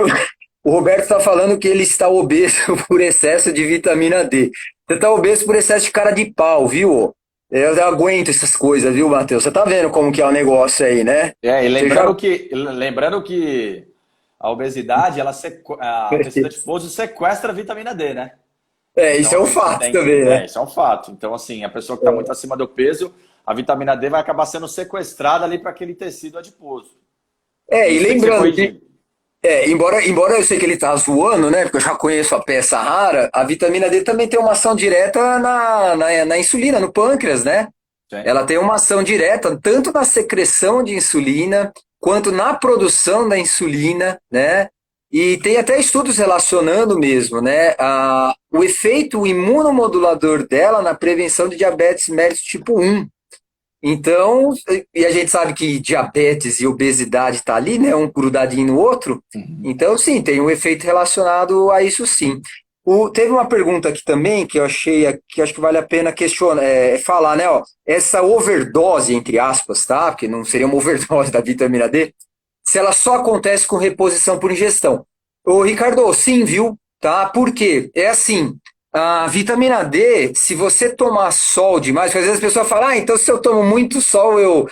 O Roberto está falando que ele está obeso por excesso de vitamina D. Você está obeso por excesso de cara de pau, viu? Eu aguento essas coisas, viu, Matheus? Você tá vendo como que é o negócio aí, né? E Você já. lembrando que a obesidade, a obesidade tipo sequestra a vitamina D, né? É, isso Então é a um gente fato tem que. também, né? Isso é um fato. Então, assim, a pessoa que está muito acima do peso, a vitamina D vai acabar sendo sequestrada ali para aquele tecido adiposo. É, E e isso tem que ser lembrando que corrigido. embora eu sei que ele tá zoando, né? Porque eu já conheço a peça rara, a vitamina D também tem uma ação direta na insulina, no pâncreas, né? Sim. Ela tem uma ação direta tanto na secreção de insulina quanto na produção da insulina, né? E tem até estudos relacionando mesmo, né? O efeito imunomodulador dela na prevenção de diabetes mellitus tipo 1. Então, e a gente sabe que diabetes e obesidade está ali, né? Um grudadinho no outro. Uhum. Então, sim, tem um efeito relacionado a isso, sim. Teve uma pergunta aqui também que eu achei que acho que vale a pena questionar, falar, né? Ó, essa overdose, entre aspas, tá? Porque não seria uma overdose da vitamina D, se ela só acontece com reposição por ingestão. Ô, Ricardo, sim, viu? Tá? Por quê? É assim, a vitamina D, se você tomar sol demais, porque às vezes a pessoa fala, então se eu tomo muito sol,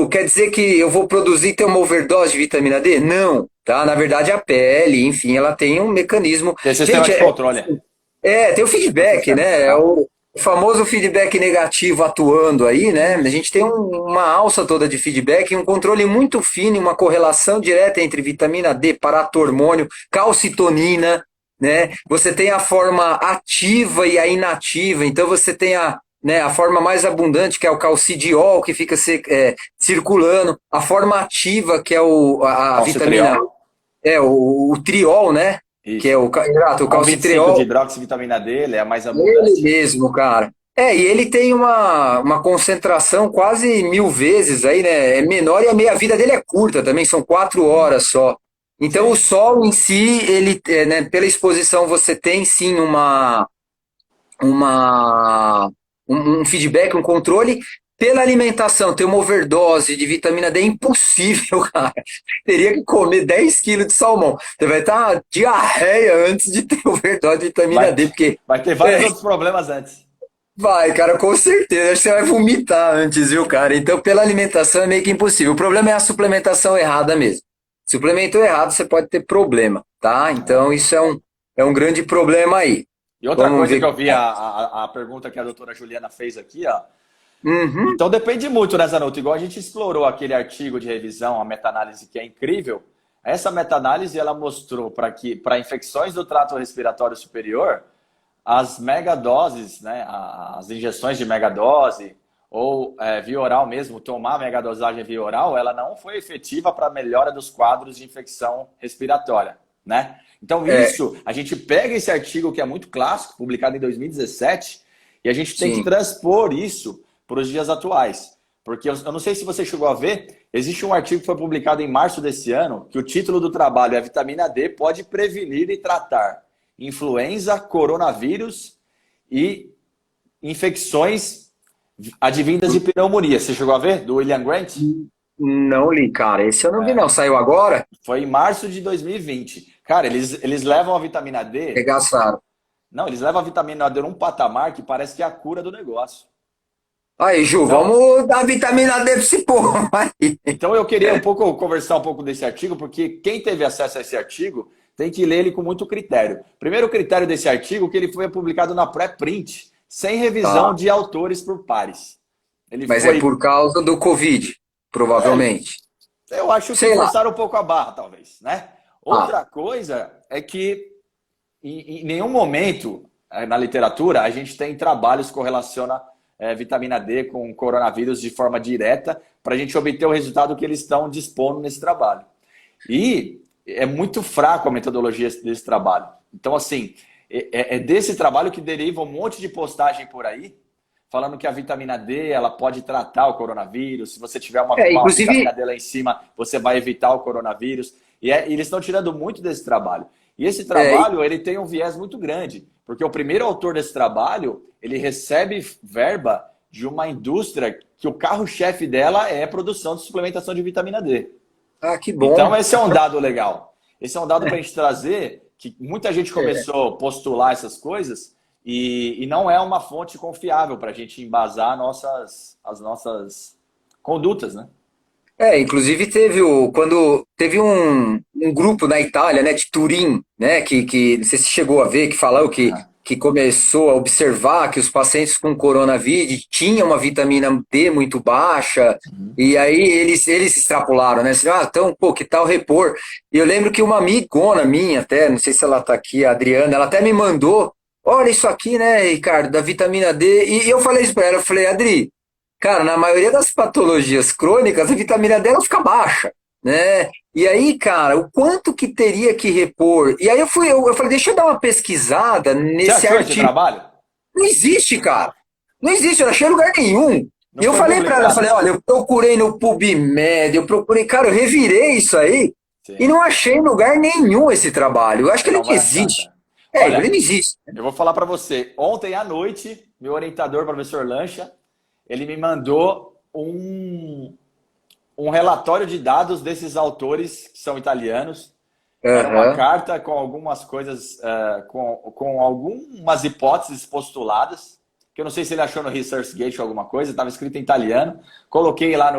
quer dizer que eu vou produzir ter uma overdose de vitamina D? Não, tá? Na verdade, a pele, enfim, ela tem um mecanismo. Tem sistema Gente, de controle. tem o Tem um feedback, sistema. né? É Aham. o famoso feedback negativo atuando aí, né? A gente tem uma alça toda de feedback, um controle muito fino, uma correlação direta entre vitamina D, paratormônio, calcitonina, né? Você tem a forma ativa e a inativa, então você tem a forma mais abundante, que é o calcidiol, que fica circulando, a forma ativa, que é a vitamina, Calcitriol. o triol, né? Que é Isso. exato, o A 1,25 de calcitriol. hidroxivitamina D, ele é a mais Ele abundante. mesmo, cara. E ele tem uma concentração quase 1000 vezes aí, né? É menor e a meia-vida dele é curta também, são 4 horas só. Então o Sim. sol em si, ele, né, pela exposição você tem sim uma, um feedback, um controle. Pela alimentação, ter uma overdose de vitamina D é impossível, cara. Teria que comer 10 quilos de salmão. Você vai estar diarreia antes de ter overdose de vitamina Vai, D, porque vai ter vários outros problemas antes. vai, cara, com certeza. Acho que você vai vomitar antes, viu, cara? Então, pela alimentação é meio que impossível. O problema é a suplementação errada mesmo. Suplementou errado, você pode ter problema, tá? Então, isso é um grande problema aí. E outra Vamos coisa que ver. eu vi, a pergunta que a doutora Juliana fez aqui, ó. Uhum. Então depende muito, né, Zanotto? Igual a gente explorou aquele artigo de revisão, a meta-análise que é incrível. Essa meta-análise ela mostrou para infecções do trato respiratório superior, as megadoses, né, as injeções de megadose ou via oral mesmo, tomar megadosagem via oral, ela não foi efetiva para a melhora dos quadros de infecção respiratória, né? Então É, isso, a gente pega esse artigo que é muito clássico, publicado em 2017, e a gente tem que sim. transpor isso para os dias atuais. Porque eu não sei se você chegou a ver, existe um artigo que foi publicado em março desse ano, que o título do trabalho é Vitamina D pode prevenir e tratar influenza, coronavírus e infecções advindas de pneumonia. Você chegou a ver? Do William Grant? Não li, cara. Esse eu não vi, É, não. Saiu agora? foi em março de 2020. Cara, eles levam a vitamina D. Regaçaram. Não, eles levam a vitamina D num patamar que parece que é a cura do negócio. Aí, Ju, Então, vamos dar vitamina D pra esse povo aí. então eu queria conversar um pouco desse artigo, porque quem teve acesso a esse artigo tem que ler ele com muito critério. Primeiro critério desse artigo é que ele foi publicado na pré-print, sem revisão Tá. de autores por pares. Ele Mas é foi, por causa do Covid, é, provavelmente. eu acho que Sei lá. forçaram um pouco a barra, talvez, né? Ah, Outra coisa é que em nenhum momento na literatura a gente tem trabalhos que correlaciona vitamina D com coronavírus de forma direta para a gente obter o resultado que eles estão dispondo nesse trabalho. E é muito fraco a metodologia desse trabalho. Então, assim, é desse trabalho que deriva um monte de postagem por aí, falando que a vitamina D ela pode tratar o coronavírus. Se você tiver uma vitamina inclusive, D lá em cima, você vai evitar o coronavírus. E eles estão tirando muito desse trabalho. E esse é, trabalho ele tem um viés muito grande, porque o primeiro autor desse trabalho ele recebe verba de uma indústria que o carro-chefe dela é a produção de suplementação de vitamina D. que Então, bom. esse é um dado legal. Esse é um dado para a gente trazer que muita gente É, começou a postular essas coisas e não é uma fonte confiável para a gente embasar as nossas condutas, né? inclusive quando teve um grupo na Itália, né, de Turim, né, que não sei se chegou a ver, que falou que começou a observar que os pacientes com coronavírus tinham uma vitamina D muito baixa, e aí eles extrapolaram, né, assim, então, pô, que tal repor? E eu lembro que uma amigona minha até, não sei se ela tá aqui, a Adriana, ela até me mandou, olha isso aqui, né, Ricardo, da vitamina D, e eu falei isso pra ela, eu falei, Adri, cara, na maioria das patologias crônicas, a vitamina D ela fica baixa, né? E aí, cara, o quanto que teria que repor? E aí eu falei, deixa eu dar uma pesquisada Você nesse achou esse artigo. trabalho? Não existe, cara. Não existe, eu não achei em lugar nenhum. E Não eu foi falei pra ela, eu publicado? falei, olha, eu procurei no PubMed, eu procurei, cara, eu revirei isso aí e Sim. não achei em lugar nenhum esse trabalho. Eu acho que Você ele não não vai achar, existe. cara. Ele Olha, não existe. eu vou falar para você. Ontem à noite, meu orientador, professor Lancha, ele me mandou um relatório de dados desses autores que são italianos. Era uma Aham. carta com algumas coisas, com algumas hipóteses postuladas, que eu não sei se ele achou no ResearchGate ou alguma coisa, estava escrito em italiano. Coloquei lá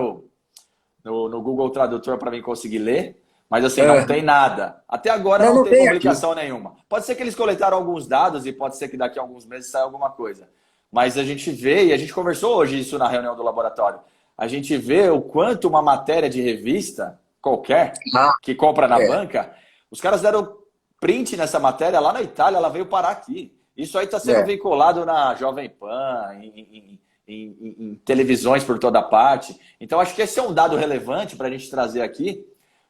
no Google Tradutor para mim conseguir ler, mas assim, não tem Aham. nada. Até agora Não, não não tem tem aqui. publicação nenhuma. Pode ser que eles coletaram alguns dados e pode ser que daqui a alguns meses saia alguma coisa. Mas a gente vê, e a gente conversou hoje isso na reunião do laboratório, a gente vê o quanto uma matéria de revista qualquer Ah, que compra na é, banca, os caras deram print nessa matéria lá na Itália, ela veio parar aqui. Isso aí está sendo é. veiculado na Jovem Pan, em televisões por toda parte. Então, acho que esse é um dado relevante para a gente trazer aqui,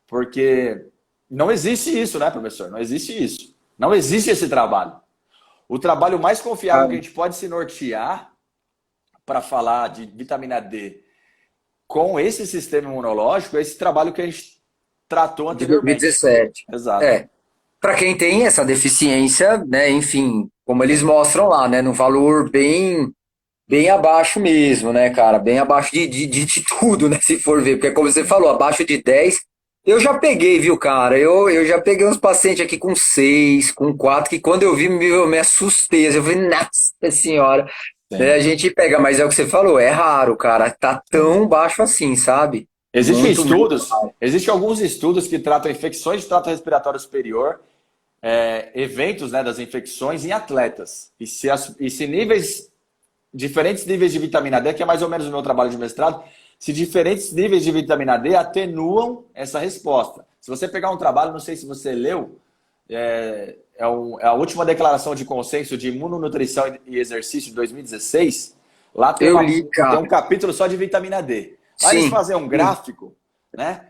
porque não existe isso, né, professor? Não existe isso. Não existe esse trabalho. O trabalho mais confiável que a gente pode se nortear para falar de vitamina D com esse sistema imunológico é esse trabalho que a gente tratou De anteriormente. 2017. Exato. É. Para quem tem essa deficiência, né, enfim, como eles Sim. mostram lá, né, no valor bem abaixo mesmo, né, cara, bem abaixo de tudo, né, se for ver, porque como você falou, abaixo de 10 eu já peguei, viu, cara, eu já peguei uns pacientes aqui com 6 com 4 que quando eu vi, eu me assustei, eu falei, nossa senhora, né, a Sim. gente pega, mas é o que você falou, é raro, cara, tá tão baixo assim, sabe? Muito, muito raro. Existem alguns estudos que tratam infecções de trato respiratório superior, eventos, né, das infecções em atletas. E se diferentes níveis de vitamina D, que é mais ou menos o meu trabalho de mestrado, se diferentes níveis de vitamina D atenuam essa resposta. Se você pegar um trabalho, não sei se você leu, é a última declaração de consenso de imunonutrição e exercício de 2016, lá tem, Eu li, tem um cara, capítulo só de vitamina D. Lá eles sim, fazem um sim. gráfico, né?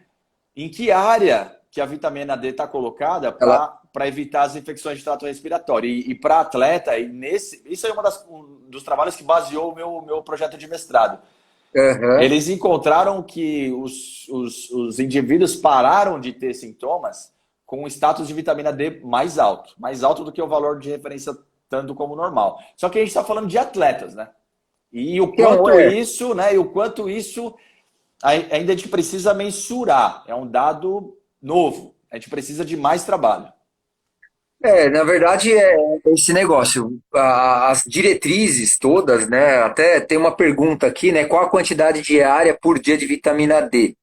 Em que área que a vitamina D está colocada Ela, para evitar as infecções de trato respiratório. E para atleta, isso é um dos trabalhos que baseou o meu projeto de mestrado. aham. Eles encontraram que os indivíduos pararam de ter sintomas com um status de vitamina D mais alto do que o valor de referência tanto como normal. Só que a gente está falando de atletas, né? E o Então, quanto isso, né? E o quanto isso ainda a gente precisa mensurar. É um dado novo. A gente precisa de mais trabalho. Na verdade, esse negócio, as diretrizes todas, né? Até tem uma pergunta aqui, né? Qual a quantidade diária por dia de vitamina D?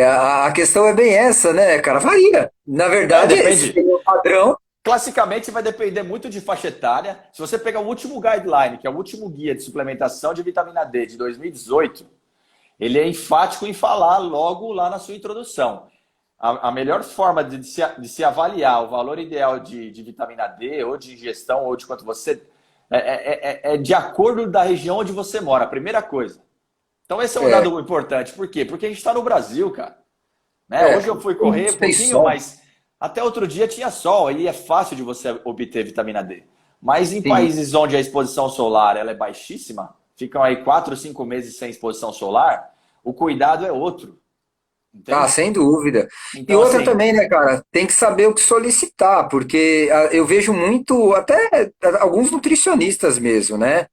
A questão é bem essa, né, cara? Varia. Na verdade, esse Depende. seria o padrão. Classicamente, vai depender muito de faixa etária. Se você pegar o último guideline, que é o último guia de suplementação de vitamina D de 2018, ele é enfático em falar logo lá na sua introdução. A melhor forma de se avaliar o valor ideal de vitamina D, ou de ingestão, ou de quanto você. É de acordo da região onde você mora, a primeira coisa. Então, esse é um É, dado importante. Por quê? Porque a gente está no Brasil, cara. Né? Hoje eu fui correr um tem pouquinho, sol, mas até outro dia tinha sol, aí é fácil de você obter vitamina D. Mas em sim. países onde a exposição solar ela é baixíssima, ficam aí 4, 5 meses sem exposição solar, o cuidado é outro, Ah, entende? sem dúvida. E Então, outra assim, também, né, cara, tem que saber o que solicitar, porque eu vejo muito, até alguns nutricionistas mesmo, né,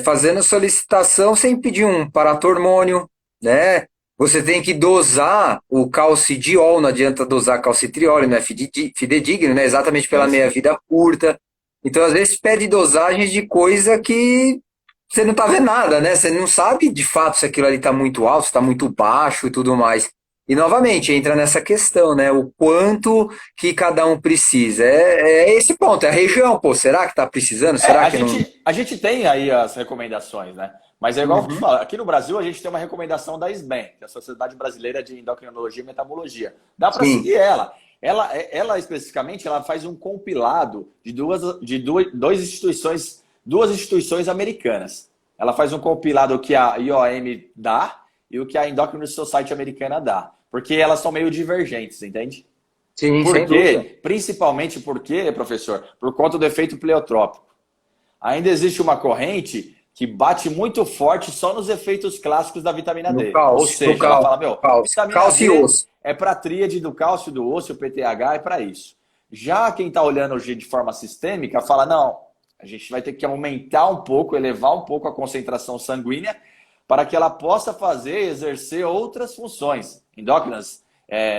fazendo solicitação sem pedir um paratormônio, né? Você tem que dosar o calcidiol, não adianta dosar calcitriol, ele não é fidedigno, né? Exatamente é pela isso. meia-vida curta. Então, às vezes, pede dosagens de coisa que você não tá vendo nada, né? Você não sabe de fato se aquilo ali tá muito alto, se tá muito baixo e tudo mais. E novamente entra nessa questão, né? O quanto que cada um precisa. É esse ponto, é a região, pô. Será que tá precisando? Será A que não? gente, a gente tem aí as recomendações, né? Mas é igual eu te Uhum. falo, aqui no Brasil a gente tem uma recomendação da SBEM, que é a Sociedade Brasileira de Endocrinologia e Metabologia. Dá para Sim. seguir ela. Ela especificamente, ela faz um compilado duas instituições americanas. Ela faz um compilado que a IOM dá e o que a Endocrine Society americana dá. Porque elas são meio divergentes, entende? Sim, Por sem dúvida. quê? Principalmente porque, professor, por conta do efeito pleiotrópico. Ainda existe uma corrente que bate muito forte só nos efeitos clássicos da vitamina No D. Ou cálcio, no seja, ela cálcio, fala, meu, cálcio. vitamina Cálcio e D osso. é para a tríade do cálcio do osso, o PTH é para isso. Já quem está olhando hoje de forma sistêmica fala, não, a gente vai ter que aumentar um pouco, elevar um pouco a concentração sanguínea para que ela possa fazer, exercer outras funções endócrinas,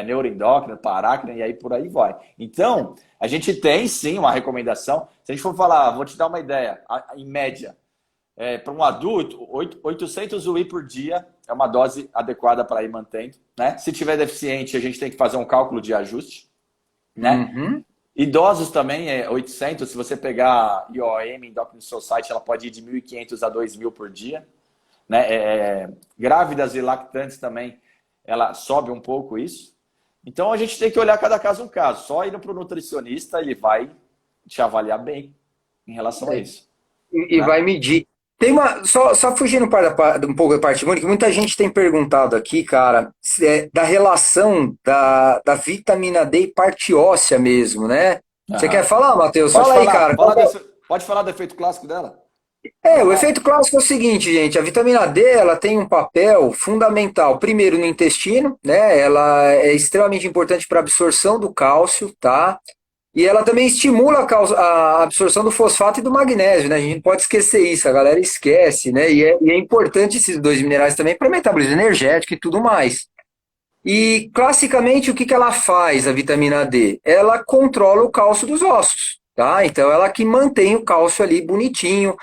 neuroendócrinas, parácrina e aí por aí vai. Então, a gente tem sim uma recomendação. Se a gente for falar, vou te dar uma ideia, em média, para um adulto, 800 UI por dia é uma dose adequada para ir mantendo. Né? Se tiver deficiente, a gente tem que fazer um cálculo de ajuste. Né? Uhum. Idosos também é 800. Se você pegar IOM, Endocrine Society, ela pode ir de 1.500 a 2.000 por dia. Né? Grávidas e lactantes também, ela sobe um pouco isso. Então a gente tem que olhar cada caso um caso. Só indo para o nutricionista, ele vai te avaliar bem em relação a isso. E Né? vai medir. Tem uma, só fugindo um pouco da parte única, muita gente tem perguntado aqui, cara, da relação da vitamina D e parte óssea mesmo, né? Você quer Aham. falar, Matheus? Pode Fala aí, falar, cara. pode falar do efeito clássico dela? O efeito clássico é o seguinte, gente, a vitamina D, ela tem um papel fundamental, primeiro no intestino, né? Ela é extremamente importante para a absorção do cálcio, tá? E ela também estimula a absorção do fosfato e do magnésio, né? A gente não pode esquecer isso, a galera esquece, né? E é importante esses dois minerais também para metabolismo energético e tudo mais. E classicamente o que que ela faz, a vitamina D? Ela controla o cálcio dos ossos, tá? Então ela que mantém o cálcio ali bonitinho,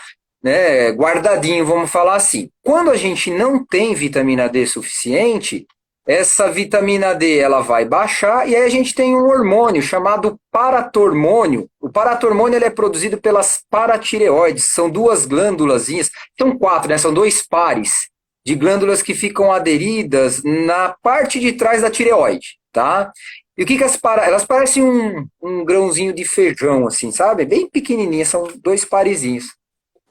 né? Guardadinho, vamos falar assim. Quando a gente não tem vitamina D suficiente, essa vitamina D ela vai baixar e aí a gente tem um hormônio chamado paratormônio. O paratormônio ele é produzido pelas paratireoides, são duas glândulazinhas, são quatro, né? São dois pares de glândulas que ficam aderidas na parte de trás da tireoide, tá? E o que que elas parecem um grãozinho de feijão, assim, sabe? Bem pequenininhas, são dois parezinhos.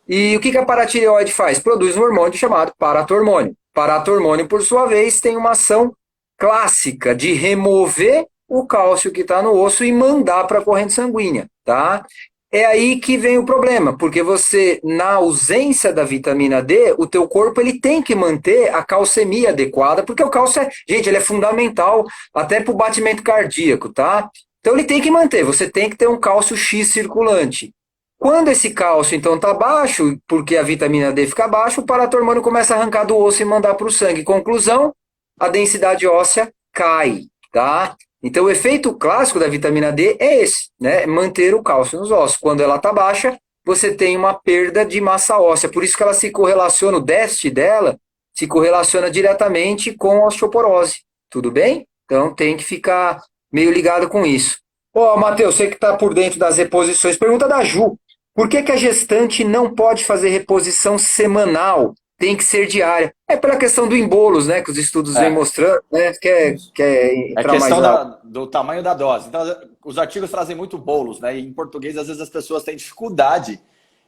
E o que que a paratireoide faz? Produz um hormônio chamado paratormônio. Paratormônio, por sua vez, tem uma ação clássica de remover o cálcio que está no osso e mandar para a corrente sanguínea, tá? É aí que vem o problema, porque você, na ausência da vitamina D, o teu corpo ele tem que manter a calcemia adequada, porque o cálcio gente, ele é fundamental até para o batimento cardíaco, tá? Então ele tem que manter, você tem que ter um cálcio X circulante. Quando esse cálcio, então, está baixo, porque a vitamina D fica baixa, o paratormônio começa a arrancar do osso e mandar para o sangue. Conclusão, a densidade óssea cai, tá? Então, o efeito clássico da vitamina D é esse, né? Manter o cálcio nos ossos. Quando ela está baixa, você tem uma perda de massa óssea. Por isso que ela se correlaciona, o déficit dela se correlaciona diretamente com a osteoporose. Tudo bem? Então, tem que ficar meio ligado com isso. Ó, Matheus, você que está por dentro das reposições, pergunta da Ju. Por que que a gestante não pode fazer reposição semanal? Tem que ser diária. É pela questão do embolos, né? Que os estudos vêm É, mostrando, né? Quer é entrar mais questão alto. do tamanho da dose. Então, os artigos trazem muito bolos, né? E em português, às vezes, as pessoas têm dificuldade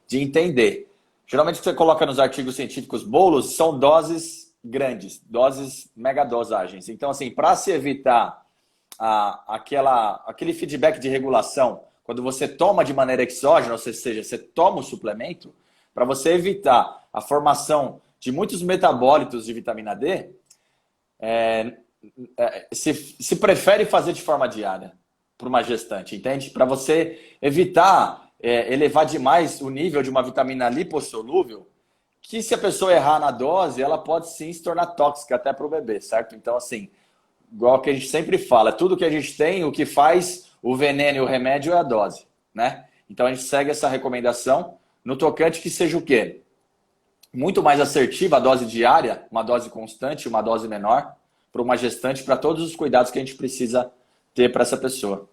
de entender. Geralmente, o que você coloca nos artigos científicos bolos são doses grandes, doses megadosagens. Então, assim, para se evitar aquele feedback de regulação, quando você toma de maneira exógena, ou seja, você toma o suplemento, para você evitar a formação de muitos metabólitos de vitamina D, se prefere fazer de forma diária para uma gestante, entende? Para você evitar elevar demais o nível de uma vitamina lipossolúvel, que se a pessoa errar na dose, ela pode sim se tornar tóxica até para o bebê, certo? Então, assim, igual que a gente sempre fala, tudo que a gente tem, o que faz o veneno e o remédio é a dose, né? Então, a gente segue essa recomendação no tocante que seja o quê? Muito mais assertiva a dose diária, uma dose constante, uma dose menor, para uma gestante, para todos os cuidados que a gente precisa ter para essa pessoa.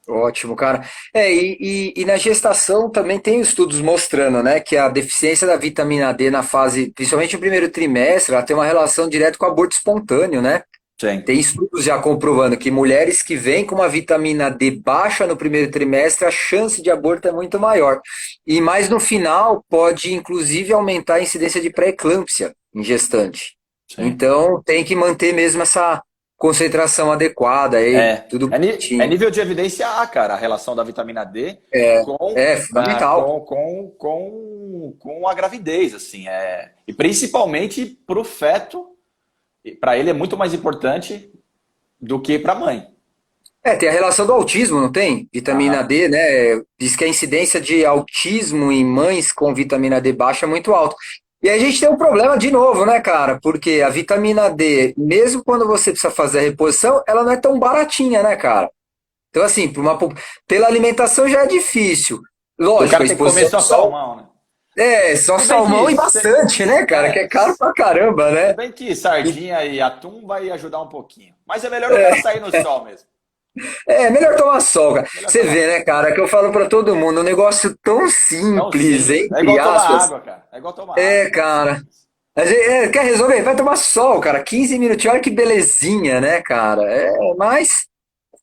Ótimo, cara. E na gestação também tem estudos mostrando, né, que a deficiência da vitamina D na fase, principalmente no primeiro trimestre, ela tem uma relação direta com o aborto espontâneo, né? Sim. Tem estudos já comprovando que mulheres que vêm com uma vitamina D baixa no primeiro trimestre, a chance de aborto é muito maior. E mais no final, pode inclusive aumentar a incidência de pré-eclâmpsia em gestante. Sim. Então, tem que manter mesmo essa concentração adequada aí, tudo É bonitinho. nível de evidência A, cara, a relação da vitamina D com, É fundamental. com a gravidez, assim. E principalmente para o feto, para ele é muito mais importante do que para a mãe. Tem a relação do autismo, não tem? Vitamina Aham. D, né? Diz que a incidência de autismo em mães com vitamina D baixa é muito alta. E aí a gente tem um problema de novo, né, cara? Porque a vitamina D, mesmo quando você precisa fazer a reposição, ela não é tão baratinha, né, cara? Então, assim, pela alimentação já é difícil. E o Lógico, cara a tem que comer exposição só só, salmão, né? só Se bem salmão que, e bastante, né, cara? Que é caro pra caramba, se né? bem que sardinha e atum vai ajudar um pouquinho. Mas é melhor o cara sair no sol mesmo. Melhor tomar sol, cara. Melhor Você tomar vê, sol. né, cara, que eu falo pra todo mundo, um negócio tão Tão simples, simples. É entre igual tomar aspas. água, cara. É igual tomar água. Tão Cara. simples. Quer resolver? Vai tomar sol, cara. 15 minutinhos, olha que belezinha, né, cara? Mas,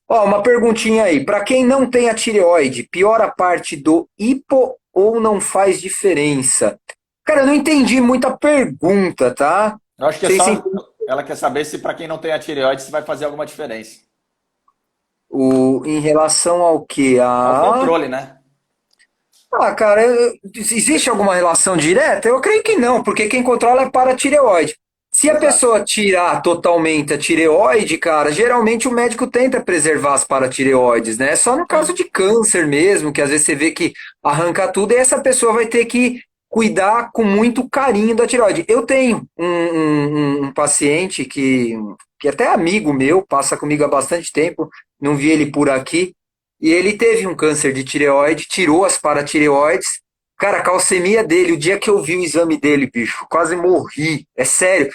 ó, uma perguntinha aí. Pra quem não tem a tireoide, piora a parte do hipo ou não faz diferença? Cara, eu não entendi muita pergunta, tá? Eu acho que é Vocês só. entendem Ela quer saber se para quem não tem a tireoide se vai fazer alguma diferença. em relação ao quê? Ao controle, né? Cara, existe alguma relação direta? Eu creio que não, porque quem controla é paratireoide. Se a Exato. pessoa tirar totalmente a tireoide, cara, geralmente o médico tenta preservar as paratireoides, né? Só no caso Sim. de câncer mesmo, que às vezes você vê que arranca tudo e essa pessoa vai ter que cuidar com muito carinho da tireoide. Eu tenho um paciente que até é amigo meu, passa comigo há bastante tempo, não vi ele por aqui. E ele teve um câncer de tireoide, tirou as paratireoides. Cara, a calcemia dele, o dia que eu vi o exame dele, bicho, quase morri. É sério.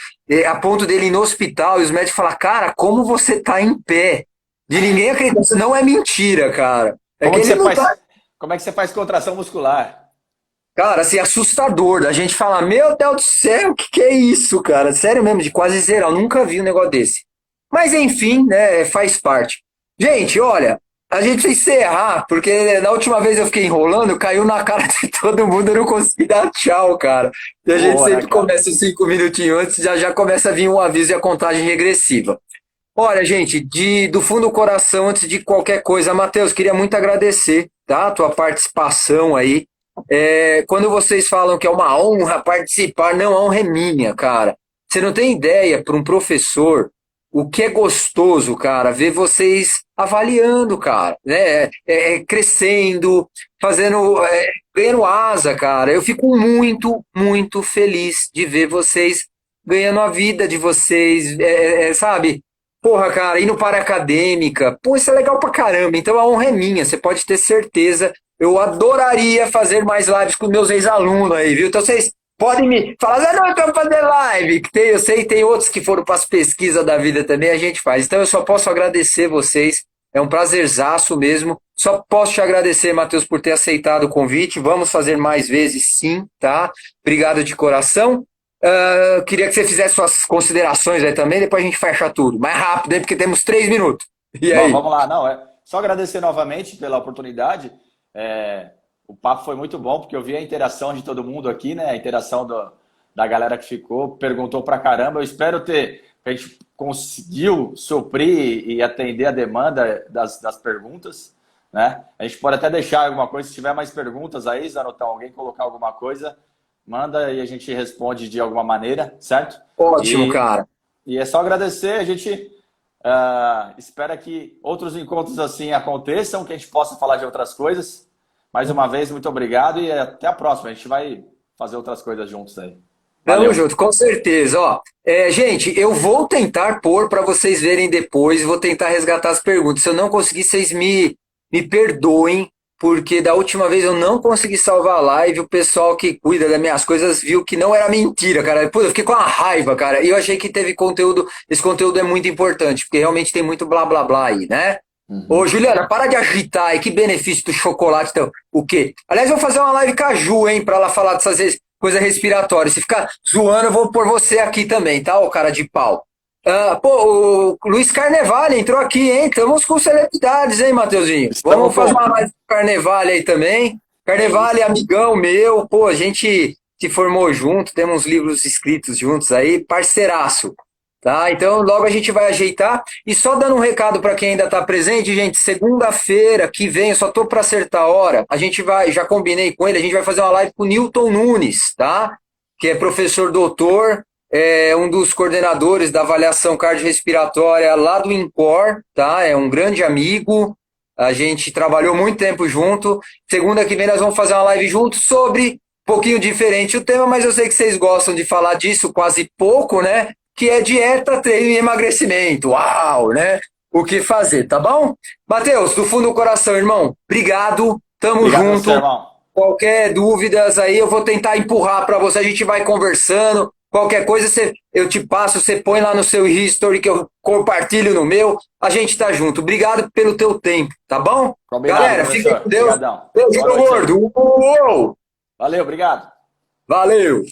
A ponto dele ir no hospital e os médicos falar, cara, como você tá em pé? De ninguém acreditar. Isso não é mentira, cara. É Como que que ele você não faz? tá. Como é que você faz contração muscular? Cara, assim, assustador. A gente fala, meu Deus do céu, o que que é isso, cara? Sério mesmo, de quase zerar. Eu nunca vi um negócio desse. Mas enfim, né, faz parte. Gente, olha, a gente precisa encerrar, porque na última vez eu fiquei enrolando, caiu na cara de todo mundo, eu não consegui dar tchau, cara. E a gente Boa, né, sempre cara? começa os 5 minutinhos antes, já começa a vir um aviso e a contagem regressiva. Olha, gente, do fundo do coração, antes de qualquer coisa, Matheus, queria muito agradecer, tá? A tua participação aí. Quando vocês falam que é uma honra participar, não, a honra é minha, cara. Você não tem ideia para um professor. o que é gostoso, cara, ver vocês avaliando, cara, né? Crescendo, fazendo, ganhando asa, cara. Eu fico muito, muito feliz de ver vocês ganhando a vida de vocês, sabe? Porra, cara, indo para a acadêmica, pô, isso é legal pra caramba. Então a honra é minha, você pode ter certeza. Eu adoraria fazer mais lives com meus ex-alunos aí, viu? Então vocês podem me falar, ah, não, eu quero fazer live. Que tem, eu sei, tem outros que foram para as pesquisas da vida também, a gente faz. Então eu só posso agradecer vocês. É um prazerzaço mesmo. Só posso te agradecer, Matheus, por ter aceitado o convite. Vamos fazer mais vezes, sim, tá? Obrigado de coração. Queria que você fizesse suas considerações aí também, depois a gente fecha tudo. Mais rápido, hein, porque temos 3 minutos. E Bom, aí? vamos lá. Não, só agradecer novamente pela oportunidade. É, o papo foi muito bom, porque eu vi a interação de todo mundo aqui, né? A interação da galera que ficou, perguntou pra caramba. Eu espero que a gente conseguiu suprir e atender a demanda das perguntas, né? A gente pode até deixar alguma coisa, se tiver mais perguntas aí, Zanotão, alguém colocar alguma coisa, manda e a gente responde de alguma maneira, certo? Ótimo, cara. E é só agradecer, a gente espera que outros encontros assim aconteçam, que a gente possa falar de outras coisas. Mais uma vez, muito obrigado e até a próxima. A gente vai fazer outras coisas juntos aí. Tamo Valeu. junto, com certeza. Ó, gente, eu vou tentar pôr para vocês verem depois, vou tentar resgatar as perguntas. Se eu não conseguir, vocês me perdoem, porque da última vez eu não consegui salvar a live. O pessoal que cuida das minhas coisas viu que não era mentira, cara. Pô, eu fiquei com uma raiva, cara. E eu achei que teve conteúdo. Esse conteúdo é muito importante, porque realmente tem muito blá blá blá aí, né? Ô, Uhum. Juliana, para de agitar aí. Que benefício do chocolate, então. O quê? Aliás, eu vou fazer uma live com a Ju, hein, pra ela falar dessas coisas respiratórias. Se ficar zoando, eu vou pôr você aqui também, tá, ô cara de pau? Pô, o Luiz Carnevale entrou aqui, hein? Estamos com celebridades, hein, Mateuzinho? Vamos Estamos fazer uma com. live com o Carnevale aí também. É Carnevale, isso. amigão meu, pô, a gente se formou junto, temos livros escritos juntos aí, parceiraço. Tá? Então logo a gente vai ajeitar. E só dando um recado para quem ainda está presente, gente, segunda-feira que vem, eu só tô para acertar a hora, a gente vai, já combinei com ele, a gente vai fazer uma live com o Newton Nunes, tá? Que é professor doutor, é um dos coordenadores da avaliação cardiorrespiratória lá do INCOR, tá? É um grande amigo, a gente trabalhou muito tempo junto. Segunda que vem nós vamos fazer uma live junto sobre um pouquinho diferente o tema, mas eu sei que vocês gostam de falar disso quase pouco, né? Que é dieta, treino e emagrecimento. Uau, né? O que fazer, tá bom? Matheus, do fundo do coração, irmão, obrigado, tamo Obrigado a você, junto. irmão. Qualquer dúvidas aí, eu vou tentar empurrar para você, a gente vai conversando. Qualquer coisa eu te passo, você põe lá no seu history que eu compartilho no meu. A gente tá junto. Obrigado pelo teu tempo, tá bom? Combinado, Galera, fiquem professor. com Deus. Obrigadão. Beijo Boa no noite aí. gordo. Uou! Valeu, obrigado. Valeu!